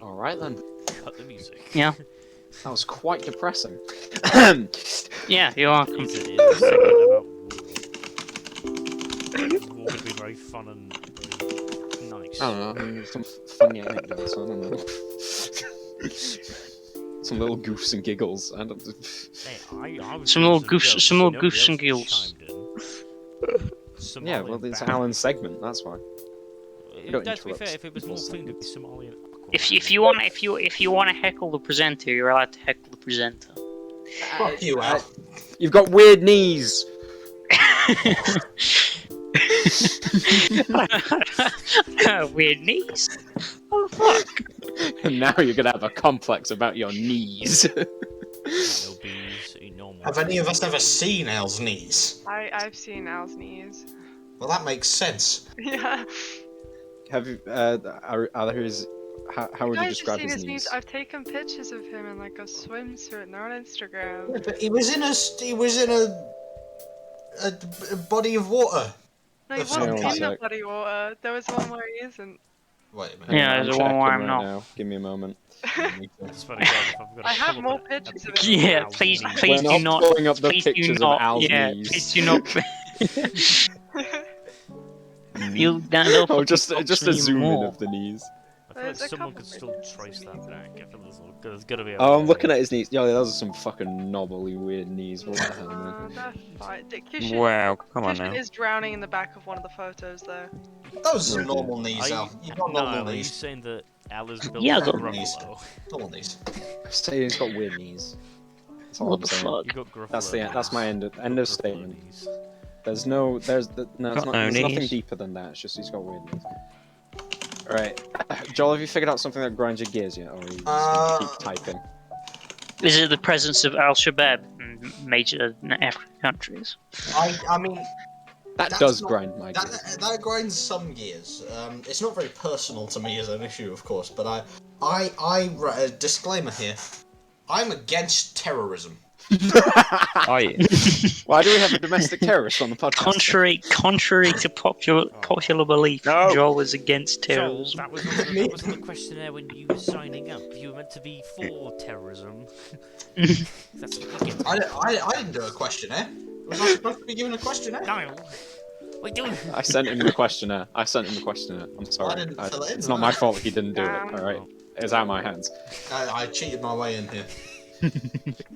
All right then. Cut the music. Yeah. That was quite depressing. Yeah, you're welcome. It is about war could be very fun and very nice. I don't know, some funny anecdotes, I don't know. Some little goofs and giggles. I don't... Hey, I was Some little doing goofs and nobody else giggles. chimed in. Yeah, well, it's Somalian Alan's segment, that's why. don't That's to be interrupt fair. If it was more people's clean, it'd be Somalian. If you want to heckle the presenter, you're allowed to heckle the presenter. Fuck you, Al. You've got weird knees! Weird knees. Oh fuck! And now you're gonna have a complex about your knees. It'll be normal. Have any of us ever seen Al's knees? I've seen Al's knees. Well, that makes sense. Yeah. Have you, how would you Guys, describe seen his knees? I've taken pictures of him in like a swimsuit and they're on Instagram. Yeah, but he was in a body of water. No, he Of some wasn't kind. in the bloody water. There was one where he isn't. Wait a minute. Yeah, I'm there's a one checking where I'm right not. now. Give me a moment. I swear to God, if I've got I a have pull more up pictures of a- him. Yeah, Al's please, knees. please We're do not not. pulling up the Please do pictures of not. Al's Yeah, knees. please do not. Oh, just a zoom in of the knees. I feel like There's a someone couple could still pictures of trace that knees. back. I feel there's gotta be. Oh, I'm looking at his knees. Yo, those are some fucking knobbly weird knees. What the hell, man? That's fine. Kishan, Wow, come on Kishan now. is drowning in the back of one of the photos though. Those are normal knees, Are Al. you, You've got no, normal are you knees. saying that Al is built Yeah, like got knees. Gruffalo? Normal knees. I'm saying he's got weird knees. That's all What I'm the saying. fuck? You got Gruffalo. That's my end of Gruffalo statement. knees. There's no, it's Got not, no there's nothing knees. deeper than that. It's just he's got weird knees. Alright, Joel, have you figured out something that grinds your gears yet, or are you just gonna keep typing? Is it the presence of Al Shabaab in major African countries? I mean, That that's does not- grind my gears. that grinds some gears. It's not very personal to me as an issue, of course, but disclaimer here. I'm against terrorism. Are you? Why do we have a domestic terrorist on the podcast? Contrary to popular belief, No. Joel was against Joel, terrorism. that was on the questionnaire when you were signing up. You were meant to be for terrorism. That's what you get. I didn't do a questionnaire. Was I supposed to be given a questionnaire? No. Wait, do it. I sent him the questionnaire. I'm sorry. I didn't fill it in, It's not did my I? fault he didn't do it, alright? It's out of my hands. I cheated my way in here.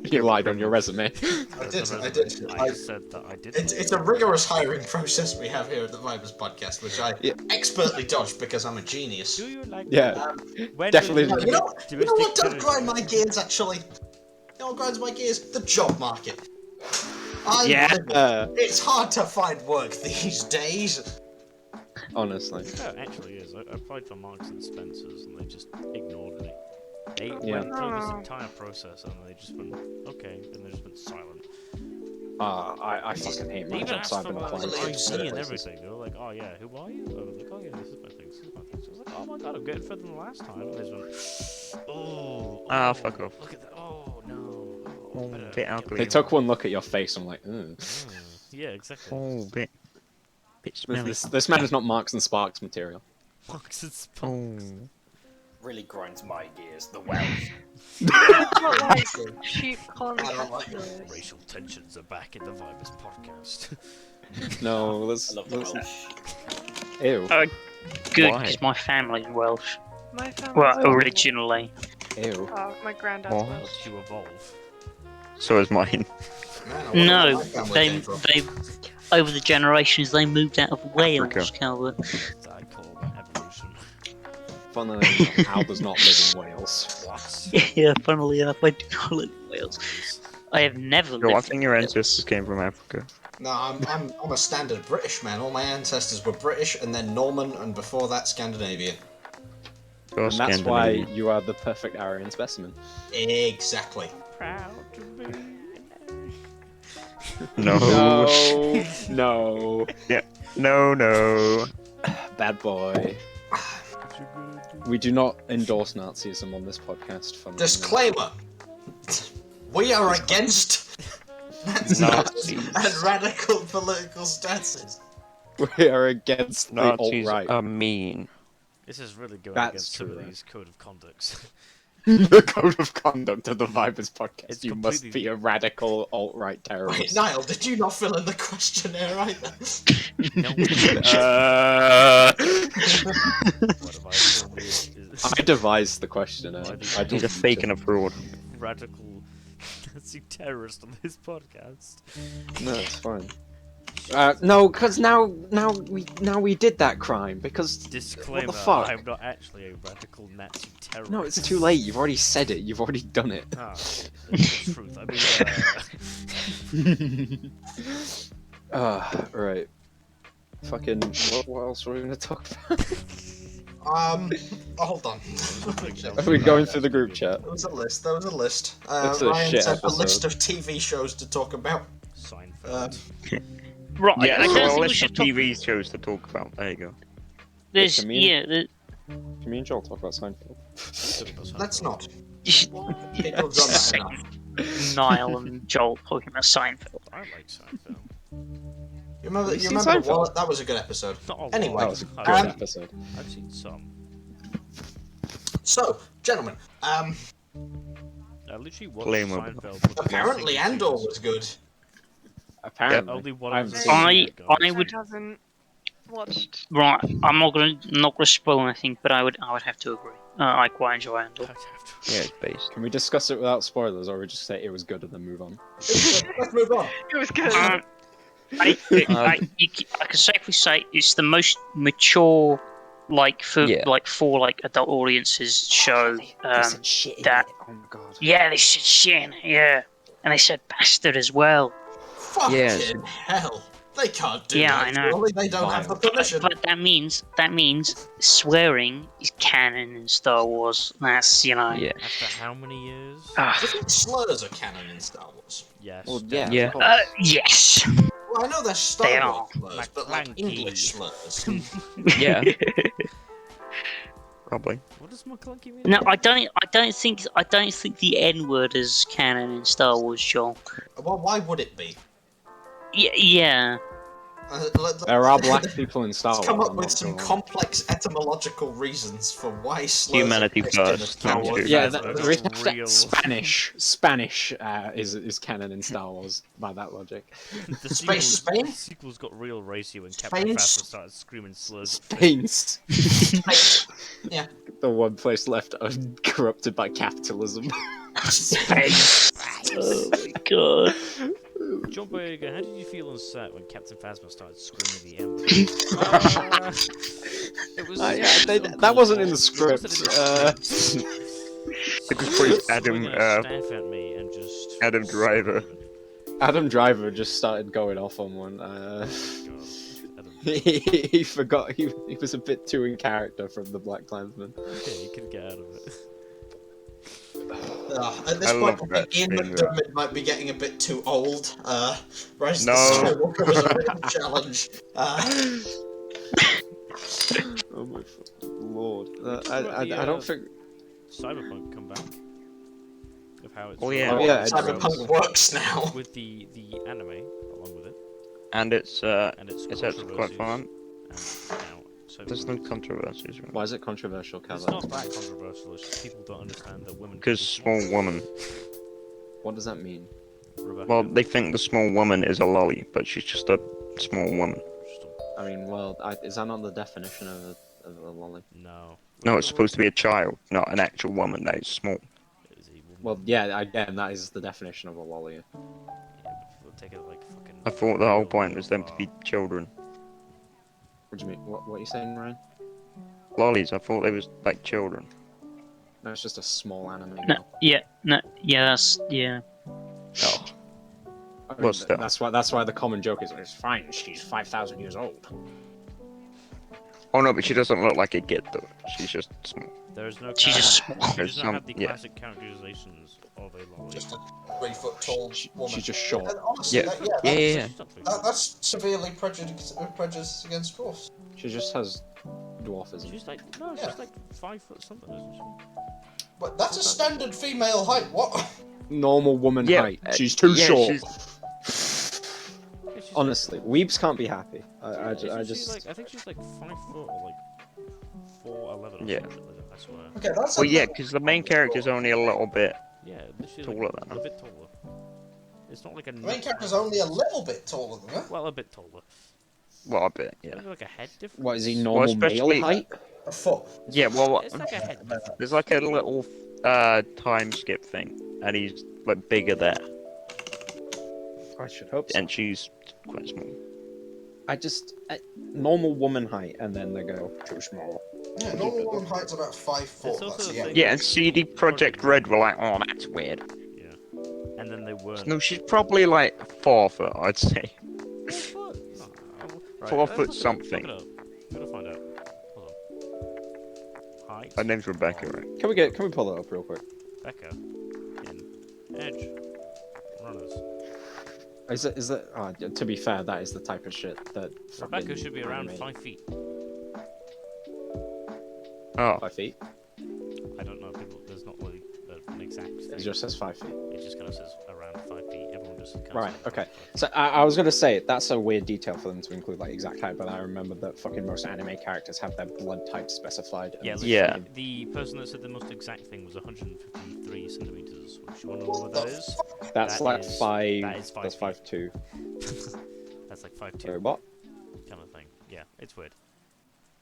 You lied on your resume. I did. I said that I did. It's a rigorous hiring process we have here at the Vibers podcast, which I Yeah. expertly dodged because I'm a genius. Do you like? Yeah. When Definitely. You know what does grind my gears, actually? know what grinds my gears? The job market. Yeah. It's hard to find work these days. Honestly. Yeah, it actually is. I applied for Marks and Spencers and they just ignored me. They Yeah. went through this entire process and they just went, okay, and they just went silent. I fucking hate They my even job asked so I've for been my applying to ID certain and places. everything. They were like, oh yeah, who are you? I was like, oh yeah, this is my thing, this is my thing. So I was like, oh my god, I'm getting further than the last time. And they just went, oh, fuck off. Look at that, oh no. Oh, better bit get ugly. They rid took of one look at your face and I'm like, Yeah, exactly. Oh, bit smelly. this man is not Marks and Sparks material. Marks and Oh. Sparks. Really grinds my gears. The Welsh. It's not like sheep calling I don't like caterpillars. Racial tensions are back in the Vibers podcast. No, I let's. love the Welsh. Ew. Good, Why? because my family's Welsh. My family. Well, originally. Ew. Oh, my granddad's What? Welsh. Watched you evolve. So is mine. Man, I wonder where No, my family they, came from. over the generations, they moved out of Wales, Africa. Calvert. I call that evolution. Funnily enough, Al does not live in Wales. What? Yeah, funnily enough, I do not live in Wales. I have never No, I lived think in your Wales. ancestors came from Africa. No, I'm a standard British man. All my ancestors were British, and then Norman, and before that Scandinavian. You're And that's why Scandinavian. you are the perfect Aryan specimen. Exactly. Proud to be. No. No. No. Bad boy. We do not endorse Nazism on this podcast. Funnily Disclaimer: we are against Nazis and radical political stances. enough. We are against the Nazis alt-right. are mean. This is really going That's against true, somebody's code of conduct. The code of conduct of the Vibers podcast. It's You must completely- be a radical alt-right Wait, terrorist. Niall, did you not fill in the questionnaire either? No. What have I told you is I devised the questionnaire. I He's a didn't fake and a fraud. radical Nazi terrorist on this podcast. No, it's fine. No, because now we did that crime because Disclaimer, fuck? I'm not actually a radical Nazi terrorist. no, it's too late. You've already said it. You've already done it. Ah, that's the truth. I mean, Right. Fucking. What else were we gonna talk about? Hold on. Are we going through the group chat? There was a list. That's a Ryan shit sent a episode. list of TV shows to talk about. Seinfeld. Right, Yeah, I so don't a think we list should of talk. TV shows to talk about. There you go. There's, Can we- yeah, Can me and Joel talk about Seinfeld? Let's not. there's People have done that enough. Niall and Joel talking about Seinfeld. I like Seinfeld. You remember? Have you You seen remember? Seinfeld? Well, that was a good episode. Not a lot. Anyway, That was a I've good um, episode. I've seen some. So, gentlemen, I literally watched Blame him. Seinfeld. for the apparently first Andor 6 seasons. was good. Apparently. Only one I of haven't the seen seasons I- got I it. would- Hasn't watched. Right, I'm not gonna spoil anything, but I would have to agree. I quite enjoy Andor. I'd have to- Yeah, it's based. Can we discuss it without spoilers, or we just say it was good and then move on? Let's move on. It was good. I can safely say it's the most mature, for Yeah. adult audiences show. shit in that- Oh my god. Yeah, they said shit, yeah, and they said bastard as well. Fucking Yes. hell. They can't do Yeah, that. I know. Surely they don't have the permission. But that means swearing is canon in Star Wars. That's Yeah. After how many years? Ah, Do you think slurs are canon in Star Wars? Yes. Well, yeah. Yeah. of course. yes. Well, I know they're Star They Wars are. slurs, but like McClanky. English slurs. Yeah. Probably. What does McClunky mean? No, I don't think the N word is canon in Star Wars, Joel. Well, why would it be? Yeah. There are black people in Star Wars. Let's come up I'm with not some gonna lie. complex etymological reasons for why slurs Humanity exist in a first, Star thank Wars. you. Yeah, That's we have to- real. Spanish is canon in Star Wars by that logic. The Spain? The sequels got real racy when Captain Spain? Phasma started screaming slurs. Spain's Yeah. the one place left uncorrupted by capitalism. Oh my god. John Boyega, how did you feel on set when Captain Phasma started screaming the M-word? It was. Yeah, that wasn't in the It wasn't script. in the script. It just plays swinging Adam, a staff at me and just Adam Driver. screaming. Adam Driver just started going off on one. God, Adam. He forgot he was a bit too in character from the Black Klansman. Yeah, you can get out of it. At this I point, love I that think Ian thing, McDermott might be getting a bit too old. Rise of No. the Skywalker was a real challenge. Oh my fucking lord! talking I about the, don't think. Cyberpunk come back. Of how it's Oh, yeah. Oh, yeah, Cyberpunk works now. with the anime along with it, And it's and actually quite fun. And now, so There's no controversies, right? Why is it controversial, it's Kazan? not that controversial. It's just people don't understand that women. Because small woman. What does that mean? Rebecca, Well, they think the small woman is a lolly, but she's just a small woman. just I mean, well, is that not the definition of a lolly? no. No, it's supposed to be a child, not an actual woman that is small. Is he woman? Well, yeah, again, that is the definition of a lolly. Yeah, but people take it like fucking. I thought the whole real, point real was them to far. be children. What do you mean? What are you saying, Ryan? Lollies, I thought they was like children. No, it's just a small anime. No, now. yeah, no, yeah, that's yeah. Oh. I mean, Well, still. that's why the common joke is it's fine. She's 5,000 years old. Oh no, but she doesn't look like a kid though. She's just small. There's no. She's just She small. does There's not some- have the yeah. classic characterizations of a lolly. Just a 3-foot tall woman. She's just short. And honestly, Yeah. Yeah. She's not very that's severely prejudiced against dwarfs. She just has dwarfism. She's like Yeah. she's like 5 foot something, isn't she? But that's a standard female height. What? Normal woman Yeah, height. She's too yeah, short. Yeah, she's Honestly, weebs can't be happy. I she's just. like, I think she's like 5 foot or like 4'11" or Yeah. something like that, I swear. Okay, that's Well, a yeah, because the main character's only a little bit. Yeah, she's Taller like, than her. a bit taller. It's not like a. The main character's only a little bit taller than her. Well, a bit taller. Well, a bit, yeah. Maybe like a head difference. What is he normal especially- male height? A foot. Yeah, well, It's like a head difference. there's like a little time skip thing, and he's like bigger there, I should hope so. and she's quite small. I just normal woman height, and then they go too small. Yeah, normal woman height's about 5 foot. also That's a the thing- Yeah, and CD Projekt Red were like, oh, that's weird. Yeah. And then they weren't. No, she's probably like 4 foot, I'd say. 4 foot? No. Right, 4 let's foot look it up, something. Look it up. I'm gonna find out. Hold on. Height. Her name's Rebecca, right? Can we pull that up real quick? Becca. In Edge. Runners. Is that? To be fair, that is the type of shit that. Rebecca fucking should be around anime- 5 feet. Oh, 5 feet. I don't know. People. There's not really an exact thing. It just says 5 feet. It just kind of says around 5 feet. Everyone just kind of Right, says okay. 5 feet. So I was gonna say that's a weird detail for them to include like exact height, but I remember that fucking most anime characters have their blood type specified. and Yeah, it's Yeah. fucking- The person that said the most exact thing was 153 centimeters. Which you want to know what that is? That's that like is- five. that is 5 That's feet. 5'2". That's like 5'2". Sorry, what? Kind of thing. Yeah, it's weird.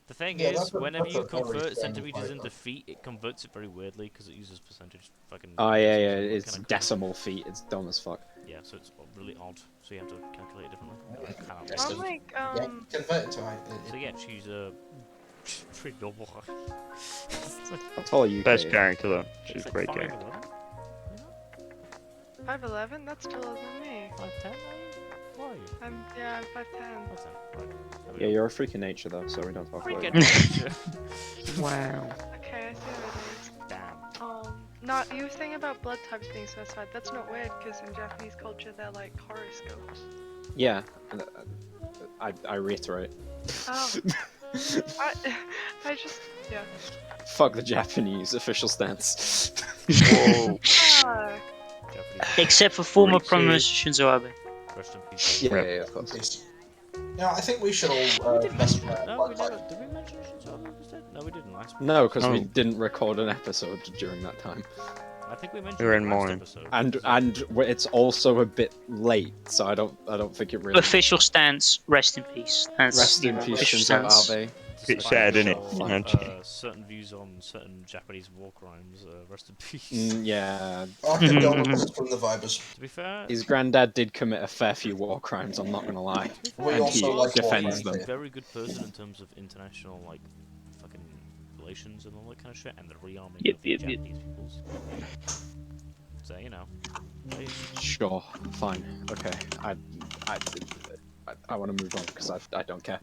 The thing Yeah, is, that's a- whenever that's you a very convert standard centimeters height, into though. feet, it converts it very weirdly because it uses percentage fucking. Oh yeah, yeah. decimal, It's kinda crazy. decimal feet. It's dumb as fuck. Yeah, so it's really odd. So you have to calculate it differently. Yeah. I cannot Yes, I'm remember. like, Yeah, convert it to height. So yeah, she's pretty normal. How tall are you? best Kate? character though. She's It's a like great 5'11", character. 5'11"? That's taller than me. 5'10", why are you? I'm 5'10". 5'10", right. There we Yeah, go. you're a freak of nature though, so we don't talk Freak about of it. nature. Wow. Okay, I see what Damn. it is. Not you were saying about blood types being specified. That's not weird because in Japanese culture they're like horoscopes. Yeah, I reiterate. Oh, I just yeah. Fuck the Japanese official stance. Whoa. Ah, Japanese. Except for former Great Prime too. Minister Shinzo Abe. Rest in peace. Yeah, Rip. yeah, of course. Please. Yeah, I think we should all specify No, blood we type. never. Did we mention Shinzo Abe instead? No, we didn't last. No, because we Oh. didn't record an episode during that time, I think we mentioned We're it in last mourning. episode. and it's also a bit late, so I don't think it really. Official stance, rest in peace. That's Rest in the peace, official Shinzo stance. Abe. Bit Despite sad, innit? your, Actually. certain views on certain Japanese war crimes. Rest in peace. Yeah, Our condolences from the Vibers. To be fair, his granddad did commit a fair few war crimes. I'm not gonna lie. We And also he like war defends crimes them. he's a very good person in terms of international like fucking relations and all that kind of shit, and the rearming Yep, of the yep, yep. Japanese peoples. So you know. Sure, fine, okay. I want to move on because I don't care.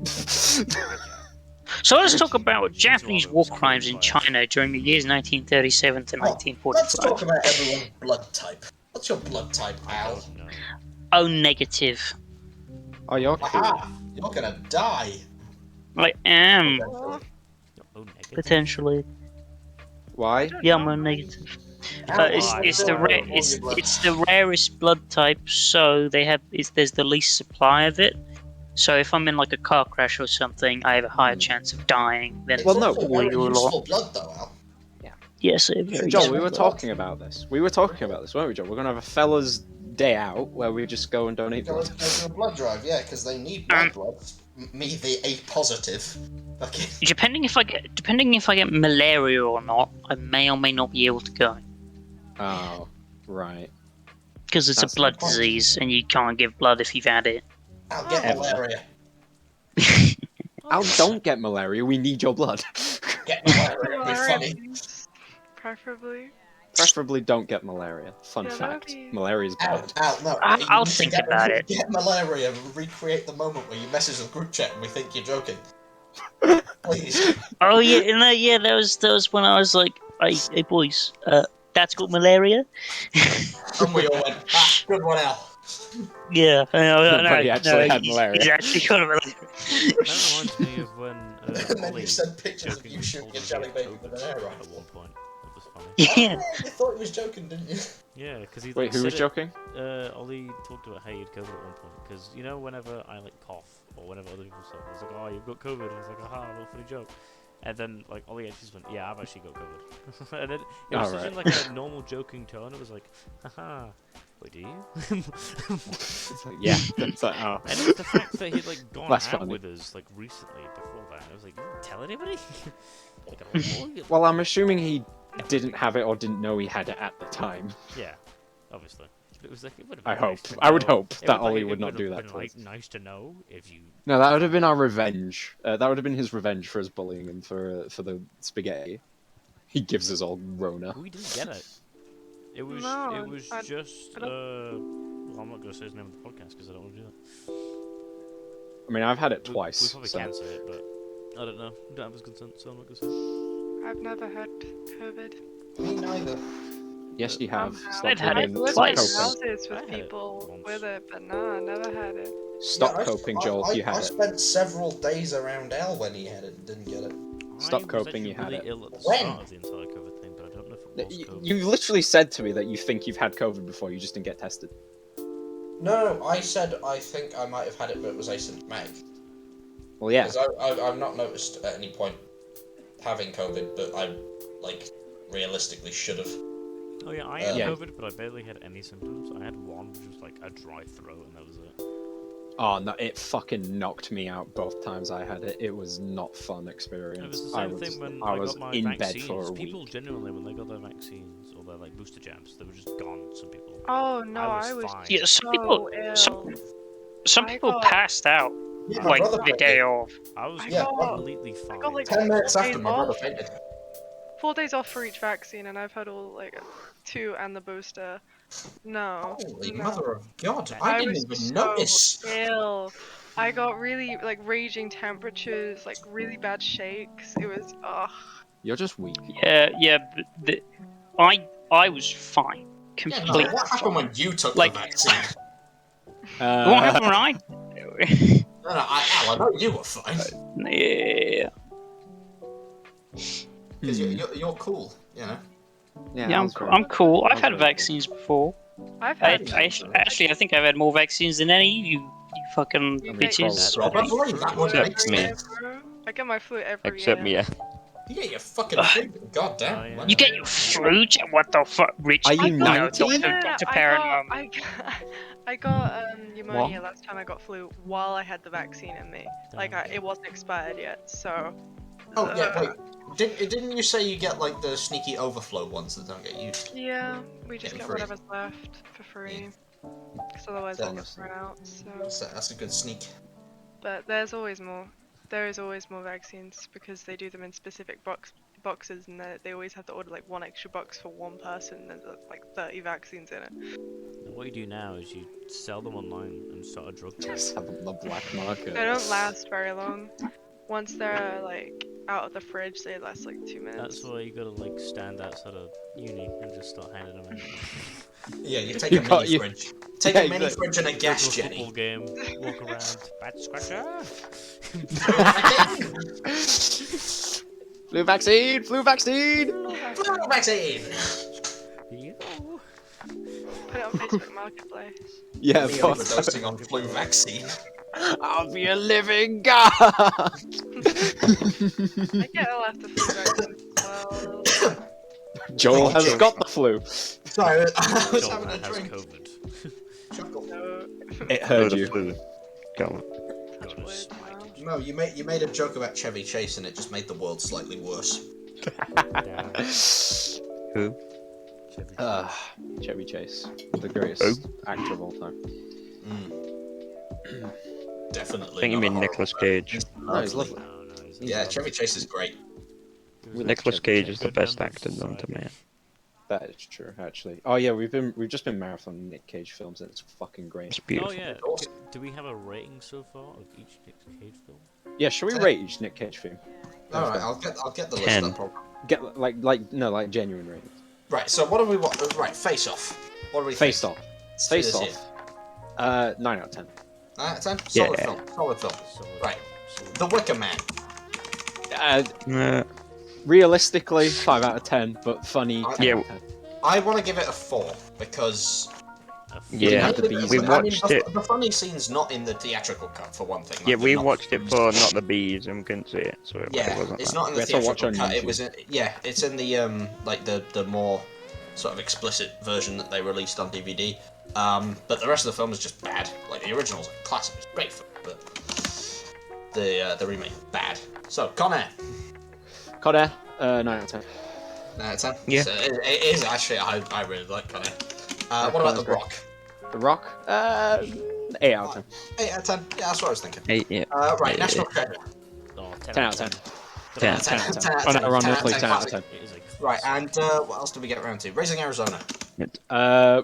So let's talk about Japanese rather war was killed crimes in by- China during the years 1937 to Oh, let's 1945. talk about everyone's blood type. What's your blood type, I Al? don't know. O negative. Oh, you're cool. Aha! You're gonna die. I am, Potentially. Oh, negative. potentially. Why? Yeah, I'm O negative. Al, It's, why? it's the Why? it's the rarest blood type, so there's the least supply of it. So if I'm in like a car crash or something, I have a higher chance of dying than It's Well, no, also all very you lot. useful blood, though, Al. Yes, a very Joel, useful we were blood. talking about this. We were talking about this, weren't we, Joel? We're gonna have a fella's day out where we just go and donate Go blood. do a blood drive, yeah, because they need my blood. Me, the A positive. Okay. Depending if I get malaria or not, I may or may not be able to go Oh, right. because it's a That's blood the point. disease and you can't give blood if you've had it. I'll get Ever. malaria. Al, don't get malaria. We need your blood. Get malaria, it'll be Malaria, funny. please. Preferably. Preferably don't get malaria. Fun Yeah, that would fact. be- Malaria's bad. Al, no. I'll you need to think about it. Get malaria and recreate the moment where you message the group chat and we think you're joking. Please. Oh yeah, no, yeah, that was when I was like, hey boys, Dad's got malaria. And we all went, good one, Al. Yeah, But he actually had malaria. He's actually got malaria. That reminds me of when And then Ollie you sent pictures of jokingly you shooting told a me he jelly had baby COVID with an air at rifle. one point. That was funny. Yeah. You thought he was joking, didn't you? Yeah, because he Wait, who said was it- joking? Ollie talked about how he had COVID at one point. Because you know, whenever I like cough or whenever other people say, it's like, "Oh, you've got COVID," and it's like, "Aha, what a funny joke." And then like Ollie actually just went, "Yeah, I've actually got COVID." And then it was such in like a normal joking tone. It was like, "Haha, wait, do you?" It's like, yeah, that's like, oh. And it's the fact that he'd like gone That's out funny. with us like recently before that. I was like, "You didn't tell anybody?" Like, "Oh, you-" Well, I'm assuming he didn't have it or didn't know he had it at the time. Yeah, obviously. But it was like, it would have I been nice hope. to I would know. hope It that would, Ollie it would not have do that been, to like, us. nice to know if you. No, that would have been our revenge. That would have been his revenge for us bullying him for the spaghetti. He gives us all Rona. We didn't get it. It was. No, it was I just. I Well, I'm not gonna say his name on the podcast because I don't want to do that. I mean, I've had it We twice. probably so. can say it, but I don't know. We don't have his consent, so I'm not gonna say it. I've never had COVID. Me neither. Yes, you have. Somehow. Stop I've had I've it coping. lived Stop in twice. coping. houses I with had it people once. with it, but no, I never had it. Stop Yeah, coping, Joel. You had I it. spent several days around Al when he had it and didn't get it. Stop I was coping, actually you had really it. ill at the When? start of the entire COVID thing, but I don't know if it was COVID. You literally said to me that you think you've had COVID before. You just didn't get tested. No, I said I think I might have had it, but it was asymptomatic. Well, yeah. Because I've not noticed at any point having COVID, but I, like, realistically should have. Oh yeah, I had Yeah. COVID, but I barely had any symptoms. I had one, which was like a dry throat, and that was it. Oh no! It fucking knocked me out both times I had it. It was not fun It experience. was the I same was thing when I I was got my in bed vaccines. for a People week. genuinely, when they got their vaccines or their like booster jabs, they were just gone. Some people. Oh no, I I was was fine. Yeah, some so people, ill. some I people got- passed out Yeah, my like brother the day of. I was I Yeah, got completely fine. like, 10 minutes 4 after days my brother off. fainted. 4 days off for each vaccine, and I've had all like 2 and the booster. No. Holy no. mother of God, I I didn't was even so notice. ill. I got really like raging temperatures, like really bad shakes. It was ugh. You're just weak. Yeah, but I was fine, Yeah, completely no, what happened fine. when you took Like- the vaccine? What happened when I? No, Al, I know you were fine. Yeah, Because you're cool, you know. yeah, that's right. I'm cool. I've That's had very vaccines before. I've I, had actually, I think I've had more vaccines than any of you fucking You bitches. probably- Probably, that would flu make every sense. year, bro. I get my flu every Except year. me, yeah. You get your fucking flu, god damn. Oh, yeah. wow. You get your flu? What the fuck, Rich? Are you No, 19? Dr. Parent, I got pneumonia last time I got flu while I had the vaccine in me. Like it wasn't expired yet, so. Oh, yeah, wait. Didn't you say you get, like, the sneaky overflow ones that don't get used? Yeah, we just Getting get free. whatever's left for free. Because otherwise we'll get thrown out. So. That's a good sneak. But there's always more. There is always more vaccines because they do them in specific boxes, and they always have to order like one extra box for one person. And there's like 30 vaccines in it. What you do now is you sell them online and start a drug trade. Just have them on the black market. They don't last very long. Once they're like out of the fridge, they last like 2 minutes. That's why you gotta like stand outside of uni and just start handing them out. Yeah, you take You a got- mini you- fridge. Take Yeah, a mini exactly. fridge and a Go gas to a Jenny. football game, walk around, bat scratcher. Flu vaccine! Flu vaccine! Flu vaccine! Yeah. Put it on Facebook Marketplace. Yeah, Me fuck. overdosing on flu vaccine. I'll be a living god! I get a lot of food vaccines as well. Joel has Joel. got the flu. Sorry, I was Joel having a has drink. COVID. Chuckle. No, It heard you. Go on. touch God, wood. it's No. No, you made a joke about Chevy Chase and it just made the world slightly worse. Damn. Who? Chevy Chase, the greatest actor of all time. Mm. Definitely. I think you not a mean horror Nicolas film. Cage. No, he's lovely. No, he's Yeah, Chevy Chase is great. Nicolas Cage is the best actor known to man. That is true, actually. Oh yeah, we've just been marathoning Nick Cage films, and it's fucking great. It's Oh beautiful. yeah. Awesome. Do we have a rating so far of each Nick Cage film? Yeah, shall we rate each Nick Cage film? All right, I'll get the list 10. up. Get like genuine ratings. Right, so what do we want? Right, Face Off. What do we Face think? Off. Let's do Face this Off. here. 9 out of 10. 9 out of 10? Solid Yeah. film. Solid film. Solid. Right. Solid. The Wicker Man. Realistically, 5 out of 10, but funny. 10 Yeah. out of 10. I want to give it a 4 because Yeah, have the bees. we I mean, watched it. The funny scene's not in the theatrical cut for one thing. Yeah, like, we not- watched it for not the bees and we couldn't see it, so it Yeah, wasn't it's that. not in We the had to watch theatrical on cut. It YouTube. was it's in the like the more sort of explicit version that they released on DVD. But the rest of the film is just bad. Like the original's a classic, it's a great film, but the remake bad. So Conair. Conair, 9 out of 10. 9 out of 10. Yeah. So it is actually. I really like Conair. What about The Conair's Rock? The Rock, 8 out of 10. 8 out of 10. Yeah, that's what I was thinking. 8, yeah. Right, Yeah. National Treasure. Oh, 10 out of 10. 10. 10 out of 10. 10 out of Oh 10. no, we're on 10 out of Netflix, 10 10 out of classic. 10. It is a Right, classic. and what else did we get around to? Raising Arizona. Oh,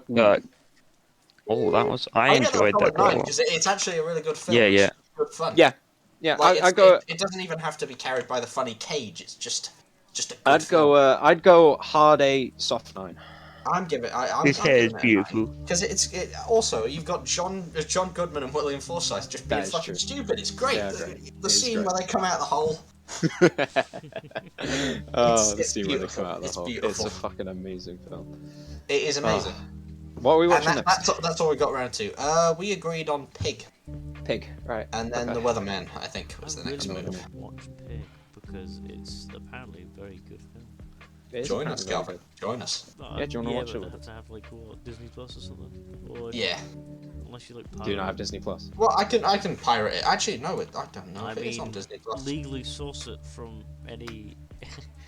that was. I I'll give that a enjoyed that solid a 9 lot. because it's actually a really good film. Yeah, It's yeah. good fun. Yeah, yeah. Like, I go. It doesn't even have to be carried by the funny Cage. It's just a good I'd go. I'd go hard 8, soft 9. I'm giving. I'm His hair is beautiful. because also you've got John Goodman and William Forsythe just being That is fucking true. stupid. It's great. Yeah, The great. the It is scene great. where they come out the hole. Oh, the it's scene where they beautiful. come out of It's the hole. It's beautiful. a fucking amazing film. It is amazing. What are we And watching next? that's all we got around to. We agreed on Pig, Pig, right? and then Okay. The Weatherman. I think was I the next really movie. want to watch Pig because it's apparently a very good film. It is Join us, apparently very Calvin. Join us. No, do you wanna watch but it? they have to have like what, Disney Plus or something. Or Yeah. Unless you like. good. Do you not have pirate Disney Plus? Well, I can pirate it. Actually, no, I don't know I if it is on mean, Disney Plus. legally source it from any.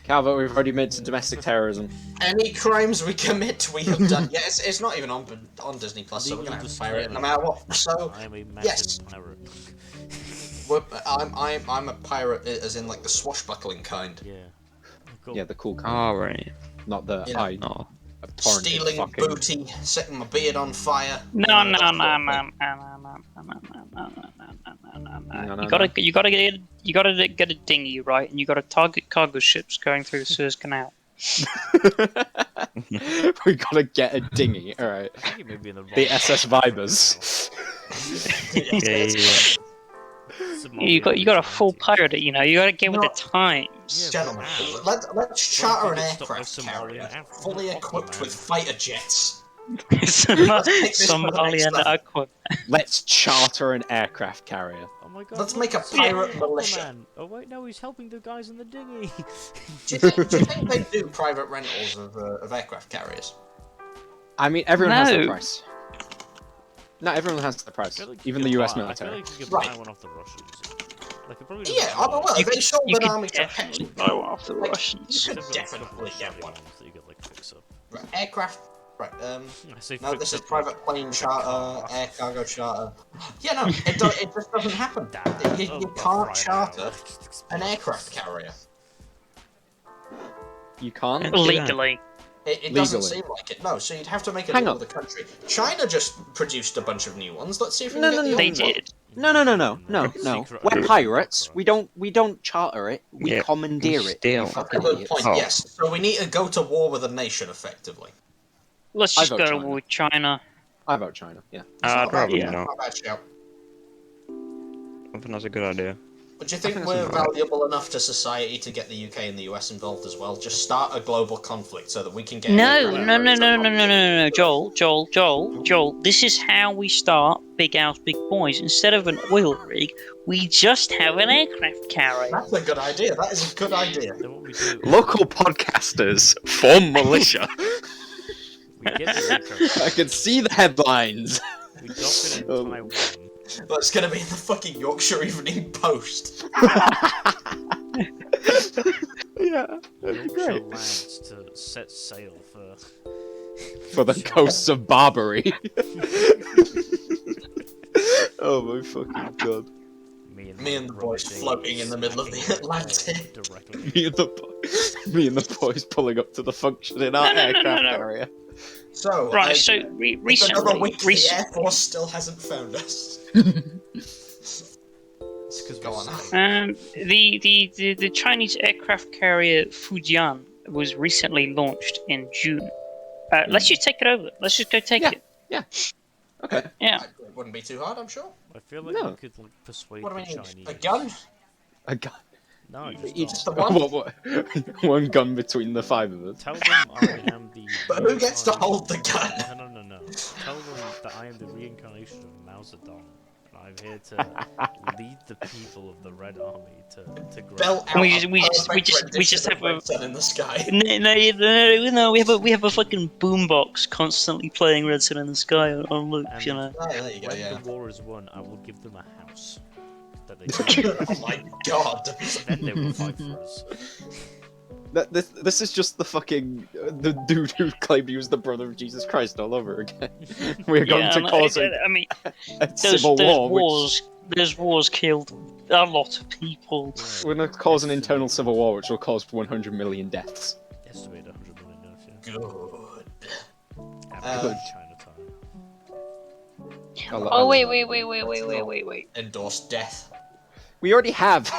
Calvin, we've already made to domestic terrorism. Any crimes we commit, we have done. Yeah, it's not even on Disney Plus, so we're gonna have to pirate it no matter what. So I am a massive yes. pirate. I'm a pirate, as in like the swashbuckling kind. Yeah. Cool. Yeah, the cool kind, Alright. not the Yeah. I Oh. abhorrent Stealing fucking. booty, setting my beard on fire. No, no, that no, sort no, of no, thing. no, no, no, no, no, no, no, No, no, You gotta get a dinghy, right? And you gotta target cargo ships going through the Suez Canal. We gotta get a dinghy. All right. I think you may be in the wrong The SS Vibers. Yeah. You got a full pirate it, you know. You gotta get with No. the times. Yeah, Gentlemen, wow. let's charter an Well, if you get aircraft stuck by carrier Somalian fully equipped Aquaman. with fighter jets. Somalian this for the next level. Aqua. Let's charter an aircraft carrier. Oh my god. Let's look, make a it's pirate Aquaman. militia. Oh wait, no, he's helping the guys in the dinghy. Do you think they do private rentals of aircraft carriers? I mean, everyone has their No. price. Not everyone has their I price. feel like you Even could the US buy- military. I feel like you could Right. buy one off the Russians. Like, it probably Yeah, oh, well, You they could, sold you an could army to definitely Pepsi. buy one off the Like, Russians. you could definitely get one. That you could like fix up. Right, aircraft. Right. I say No, fix this is up, private like, plane fix charter, car. air cargo charter. Yeah, no, it just doesn't happen. Damn. You Oh, can't God, right charter now. an aircraft carrier. You can't. do that. Legally. It doesn't Legally. seem like it. No, so you'd have to make a Hang deal on. with the country. China just produced a bunch of new ones. Let's see if we No, can no, get the They old one. did. No. We're pirates. We don't charter it. We Yeah, commandeer we it. steal. You fucking Good idiots. point. Oh. Yes. So we need to go to war with a nation, effectively. Let's I just vote go to China. war with China. I vote China. Yeah. It's not I'd a bad rather shout, not. not a bad shout. I think that's a good idea. But do you I think think we're that's alright. valuable enough to society to get the UK and the US involved as well? Just start a global conflict so that we can get. No, any no, no, country no, to no, no, no, no, no, Joel. This is how we start Big House, Big Boys. Instead of an oil rig, we just have an aircraft carrier. That's a good idea. That is a good idea. Then what we do? Local podcasters form militia. We get the aircraft. I can see the headlines. We dock it in Taiwan. That's gonna be in the fucking Yorkshire Evening Post. Yeah, that'd be Yorkshire great. lads to set sail For the coasts of Barbary. Oh my fucking god. Me and the boys floating in the middle of the Atlantic. Directly. Me and the boys pulling up to the function in our No, no, no, aircraft no. carrier. So, Right, so it's another week. The recently, Air Force still hasn't found us. It's because Go on. the Chinese aircraft carrier Fujian was recently launched in June. Let's just take it over. Let's just go take Yeah. it. Okay. Yeah. It wouldn't be too hard, I'm sure. I feel like No. we could like, persuade What do the we need? Chinese. A gun? A gun. No, just Each the one? one gun between the five of us. tell them I am the. But who gets to hold the gun? No. Tell them that I am the reincarnation of Mao Zedong. And I'm here to lead the people of the Red Army to great. Belt out We a just- we just- we perfect just- we rendition just of have a- Red Sun in the sky. No, we have a fucking boombox constantly playing Red Sun in the Sky on loop, And you know. Oh, there you go, when yeah. the war is won, I will give them a house that they Oh my god. then they will fight for us. This is just the fucking the dude who claimed he was the brother of Jesus Christ all over again. We're going to cause a civil war. Those wars killed a lot of people. We're going to cause an internal civil war, which will cause 100 million deaths. Estimate 100 million deaths, yeah. Good. After Chinatown. Oh wait. Endorse death. We already have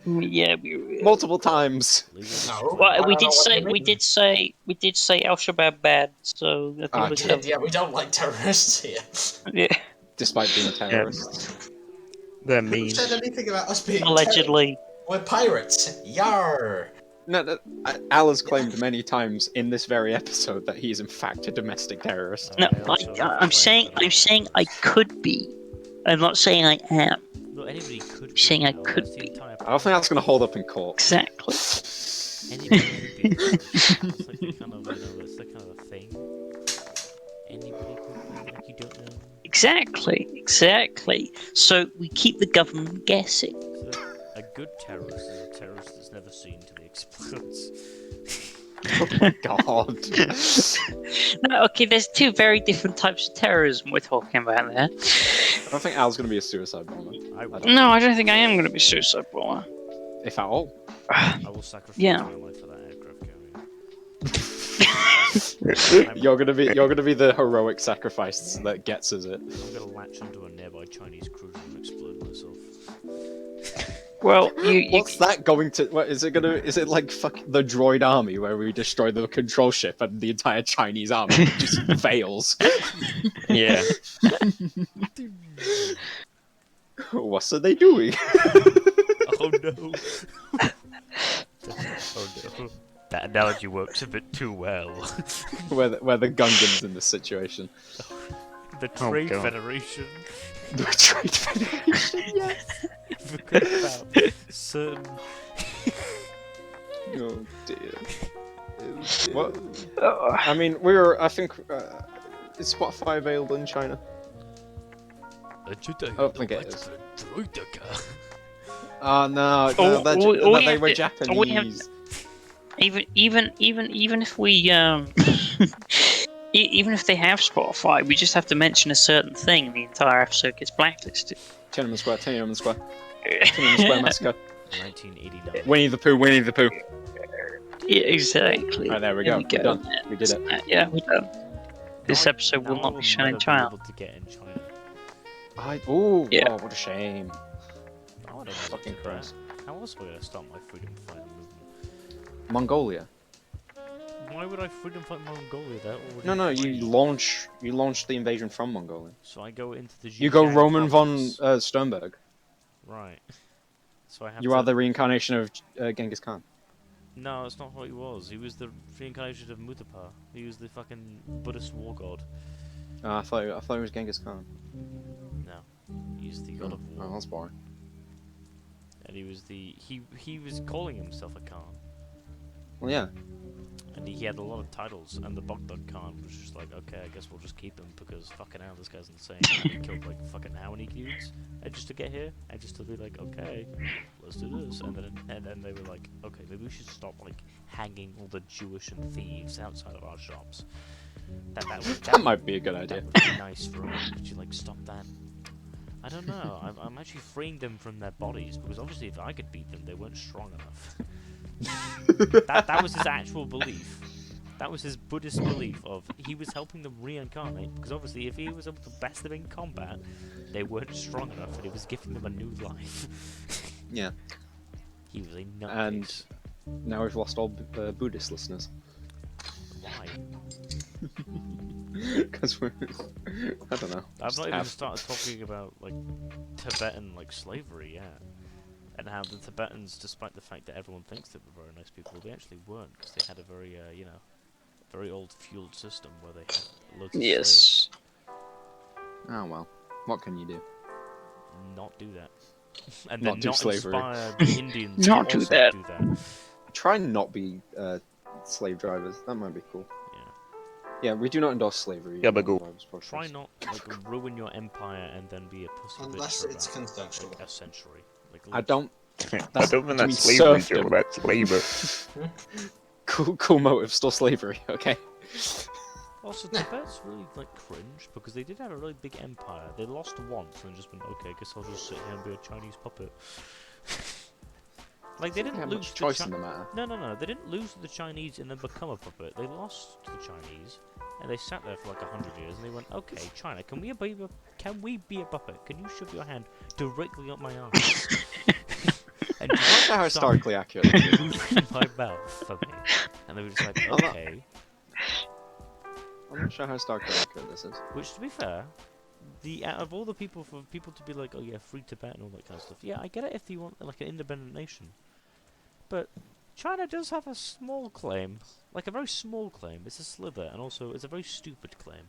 Yeah, we. multiple times. No. Well, I we don't know did what say you mean. we did say Al Shabaab bad, so I think Ah, let's Yeah, have- yeah, we don't like terrorists here. yeah, Despite being terrorists. They're Who mean. said anything about us being allegedly. terrorists? We're pirates. Yar. No, Al has claimed many times in this very episode that he is in fact a domestic terrorist. No, also I'm saying I could be. I'm not saying I am. No, anybody could be. Saying I though, could that's the be. entire I don't think that's going to hold up in court. Exactly. Anybody could be. It's like a kind of, it's like kind of a thing. Anybody could be, like you don't know. Exactly. So we keep the government guessing. So, a good terrorist is a terrorist that's never seen till he explodes. God. No, okay, there's two very different types of terrorism we're talking about there. I don't think Al's going to be a suicide bomber, I will. No, I don't think I am going to be suicide bomber. if at all. I will sacrifice Yeah. my life for that aircraft carrier. You're gonna be the heroic sacrifice that gets us it. I'm gonna latch onto a nearby Chinese cruiser and explode myself. Well, you What's that going to? What is it gonna? Is it like fuck the droid army where we destroy the control ship and the entire Chinese army just fails? Yeah. What's are they doing? Oh no! Oh no! That analogy works a bit too well. where the Gungans in this situation? The Oh, Trade God. Federation. The Trade Federation. Yes. Forgot about certain. Oh dear. What? I mean, I think. Is Spotify available in China? A Jedi I don't think it is. Droideka. Oh no, Oh, they have were to- Japanese. we have even if we even if they have Spotify, we just have to mention a certain thing, and the entire episode gets blacklisted. Tiananmen Square, Tiananmen Square, Tiananmen Square massacre. 1989. Winnie the Pooh, Winnie the Pooh. Yeah, exactly. Right, there we go. We're done. We did it. Yeah, we're done. This Now episode will now not I be shown in never China. able to get in China. Yeah. Oh, what a shame. I want to Fucking Christ. How else am I going to start my freedom fighting movement? Mongolia. Why would I freedom fight Mongolia? They're already No, free. you launch the invasion from Mongolia. So I go into the You go Xinjiang Roman province. von Sternberg. Right. So I have You to... are the reincarnation of Genghis Khan. No, it's not what he was. He was the reincarnation of Mutapa. He was the fucking Buddhist war god. I thought it was Genghis Khan. No. He's the god of war. Oh, that's boring. And he was the... He was calling himself a Khan. Well, yeah. And he had a lot of titles, and the Baghdad Khan was just like, okay, I guess we'll just keep him, because fucking hell, this guy's insane. He killed like fucking how many dudes? And just to get here, and just to be like, okay, let's do this. And then they were like, okay, maybe we should stop like hanging all the Jewish and thieves outside of our shops. That might be a good idea. That would be nice for him. Could you like stop that? I don't know. I'm actually freeing them from their bodies, because obviously if I could beat them, they weren't strong enough. that was his actual belief. That was his Buddhist belief of he was helping them reincarnate, because obviously if he was able to best them in combat, they weren't strong enough, and he was giving them a new life. Yeah. He was a nutcase. And now we've lost all Buddhist listeners. Why? Because we're... I don't know. I've Just not even have- started talking about like Tibetan like slavery yet. And how the Tibetans, despite the fact that everyone thinks they were very nice people, they actually weren't, because they had a very, very old feudal system where they had loads of slaves. Yes. Oh well. What can you do? Not do that. And Not then do not slavery. inspire the Indians Not to do also that. do that. Try and not be slave drivers. That might be cool. Yeah. Yeah, we do not endorse slavery. Gabagool. on Vibes Podcast. Try not like ruin your empire and then be a pussy Unless bitch for it's about consensual. like, a century. Like, I don't. I That's- don't think to that's me, slavery, serfdom. Joe. That's labor. Cool motive, still slavery. Okay. Also, Tibet's really like cringe because they did have a really big empire. They lost once and just went, okay, I guess I'll just sit here and be a Chinese puppet. Like they They didn't have lose much to choice in the matter. No, they didn't lose to the Chinese and then become a puppet. They lost to the Chinese, and they sat there for like 100 years, and they went, okay, China, can we be a puppet? Can you shove your hand directly up my arse? And I'm not sure how stop historically accurate. it is. moving my mouth for me. And they were just like, I'm not- okay. I'm not sure how historically accurate this is. Which, to be fair, out of all the people, for people to be like, oh yeah, free Tibet and all that kind of stuff, yeah, I get it if you want like an independent nation. But China does have a small claim, like a very small claim. It's a slither, and also it's a very stupid claim.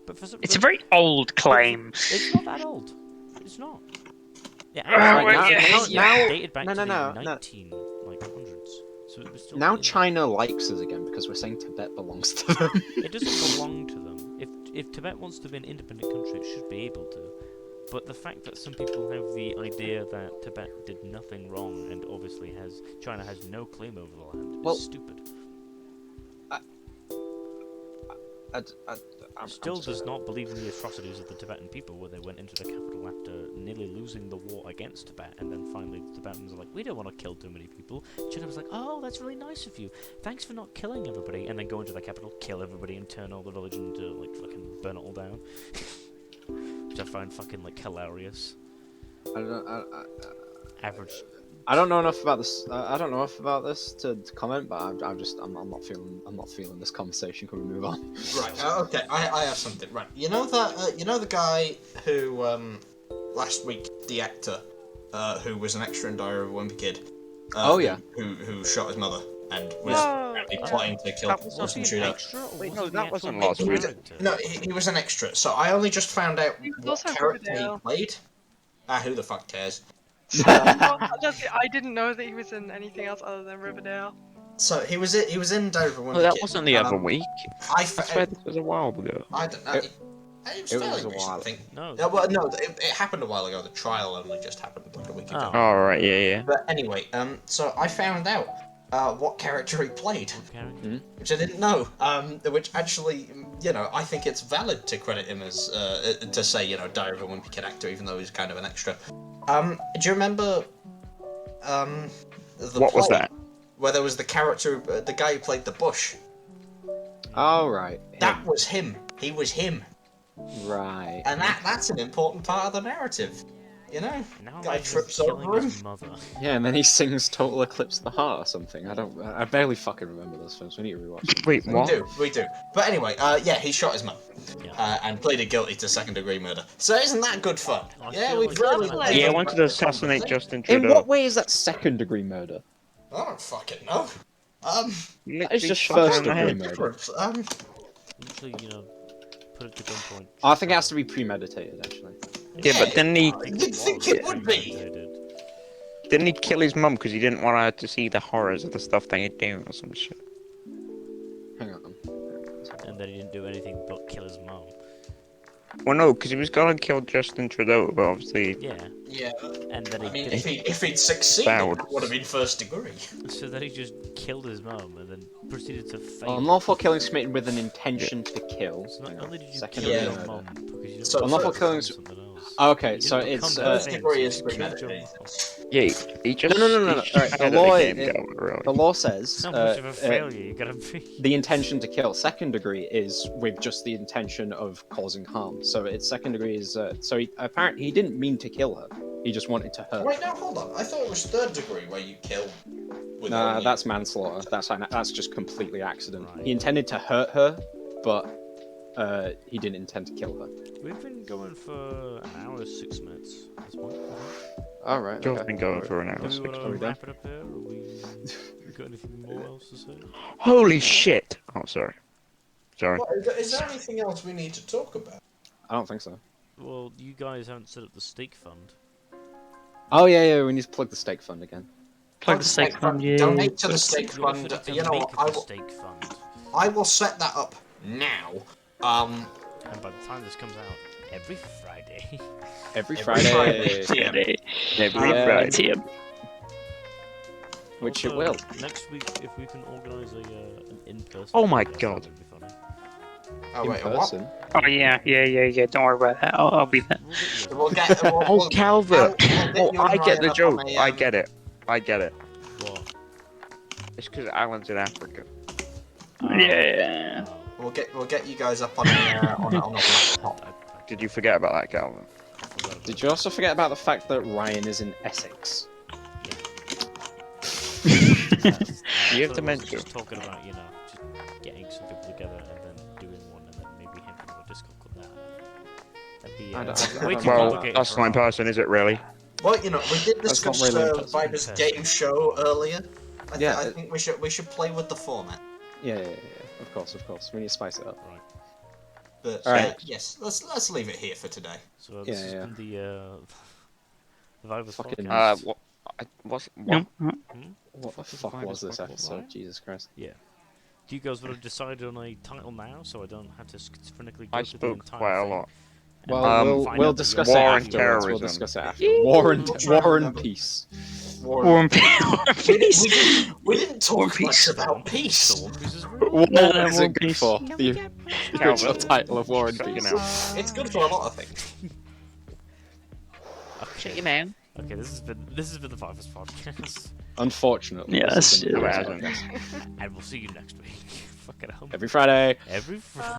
But for some, It's a very old claim. It's not that old. It's not. Yeah, Well, actually, yeah, it now- dated back no, to no, the no, no. 1900s. So it was still Now in- China likes us again because we're saying Tibet belongs to them. It doesn't belong to them. If Tibet wants to be an independent country, it should be able to. But the fact that some people have the idea that Tibet did nothing wrong and obviously China has no claim over the land Well, is stupid. I'm Still just- does not believe in the atrocities of the Tibetan people where they went into the capital after nearly losing the war against Tibet, and then finally the Tibetans are like, we don't want to kill too many people. China was like, oh, that's really nice of you. Thanks for not killing everybody, and then go into the capital, kill everybody, and turn all the religion to like fucking burn it all down. Which I find fucking like hilarious. Average. I don't know enough about this. I don't know enough about this to comment, but I'm not feeling this conversation. Can we move on? Right. Okay. I have something. Right. You know that. You know the guy who last week, the actor, who was an extra in Diary of a Wimpy Kid. Oh, yeah. Who shot his mother and was Whoa. apparently plotting to kill That was Was he Winston an Trudeau. extra, or Wait, was no, he that the wasn't actual last main week. character? No, he was an extra. So I only just found out He was what also in character he Riverdale. played. Who the fuck cares? I didn't know that he was in anything else other than Riverdale. So he was in Diary of a Wimpy Well, that Kid. wasn't the other week. I I swear this was a while ago. I don't know. It was it was fairly a recent, while. I think. No. Well, no, it happened a while ago. The trial only just happened like a week ago. Oh. Oh, right, yeah. But anyway, so I found out what character he played, What character? which I didn't know. Which actually, I think it's valid to credit him as to say, Diary of a Wimpy Kid actor, even though he's kind of an extra. Do you remember? The What was play? that? where there was the character, the guy who played the Bush. Oh, right. That was him. He was him. Right. And that's an important part of the narrative. You know? Now Guy he's trips killing over his him. mother. Yeah, and then he sings Total Eclipse of the Heart or something. I barely fucking remember those films. We need to rewatch them. Wait, what? We do. But anyway, yeah, he shot his mum. Yeah. And pleaded guilty to second-degree murder. So isn't that good fun? I Yeah, feel we've like really... Lovely. Yeah, I wanted to assassinate Justin In Trudeau. what way is that second-degree murder? I don't fucking know. That is just shot him in first the degree head. murder. Usually, you know, put it to gunpoint. I think it has to be premeditated, actually. Yeah, but didn't he? You'd think it would be. Didn't he kill his mum because he didn't want her to see the horrors of the stuff they had done or some shit? Hang on. And then he didn't do anything but kill his mom. Well, no, because he was gonna kill Justin Trudeau, but obviously. Yeah. Yeah. And then he I mean, didn't. if he'd succeeded, Failed. it would have been first degree. So then he just killed his mom and then proceeded to fake. Unlawful killing is committed with an intention to kill. So not only did you Second kill degree your murder. mom because you So don't unlawful want killing to is- do something else. Okay, You so didn't it's become First famous, degree you is just killed your premeditated. mom. Yeah, he just. No. he just Alright, had the it law, again, really. the law says How much of a failure you gotta be. the intention to kill. Second degree is with just the intention of causing harm. So it's second degree is so he apparently he didn't mean to kill her. He just wanted to hurt. Wait, now hold on. I thought it was third degree where you kill. With Nah, only- that's manslaughter. That's just completely accident. Right. He intended to hurt her, but he didn't intend to kill her. We've been going for an hour 6 minutes at this point. All right. Joe's okay. been going for an hour. Do we want Are to we done? wrap it up here? Or we got anything more else to say? Holy shit! Oh, sorry. Sorry. What, is there anything else we need to talk about? I don't think so. Well, you guys haven't set up the stake fund. Oh yeah, we need to plug the stake fund again. Plug the stake fund, yeah. Donate to the But stake you're fund. offered to You know, make I the will, stake fund. I will set that up now. And by the time this comes out, every Friday. Every Every Friday, Friday. Friday. Every Yeah. Friday. TM. which it Also, will. Next week, if we can organise an in-person. Oh my podcast, God. that'd be funny. Oh In wait, what? person. Oh yeah. Don't worry about that. I'll be there. We'll get you We'll get. Oh, Calvert! Oh, you and I get Ryan the up joke. on a, I get it. I get it. What? It's because Alan's in Africa. Yeah. We'll get you guys up on a on a laptop. Did you forget about that, Calvin? Did you also forget about the fact that Ryan is in Essex? You have to mention. Just talking about, you know, just getting some people together and then doing one and then maybe having a Discord called that. That'd be I way don't too know. Well, complicated that's for not in us. person, is it really? Well, you know, we did That's not discuss really in person. Viber's game show earlier. Yeah, I think we should play with the format. Yeah. Of course. We need to spice it up. Right. But Alright. yes, let's leave it here for today. So this has Yeah. been the Vibers Fucking- podcast. What? Yep. What the fuck is fuck Viber's was this podcast, episode? right? Jesus Christ. Yeah. Do you guys want to decide on a title now, so I don't have to schizophrenically go I through the spoke entire quite a thing? lot. And Well, then Um, find we'll out that discuss you're it War and actually- afterwards. We'll terrorism. discuss it after. War and We'll try and remember. peace. War and peace. We didn't talk War much Peace. about peace. So One Piece is real. War No, is War it good Peace. for? Don't The get original title of War and Shut your Peace. mouth. It's good for a lot of things. Okay. man. Okay, this has been the Vibers podcast, Unfortunately. Yeah, this has been that's- the it hasn't. and we'll see you next week. Fucking hell. Every Friday. Every Friday.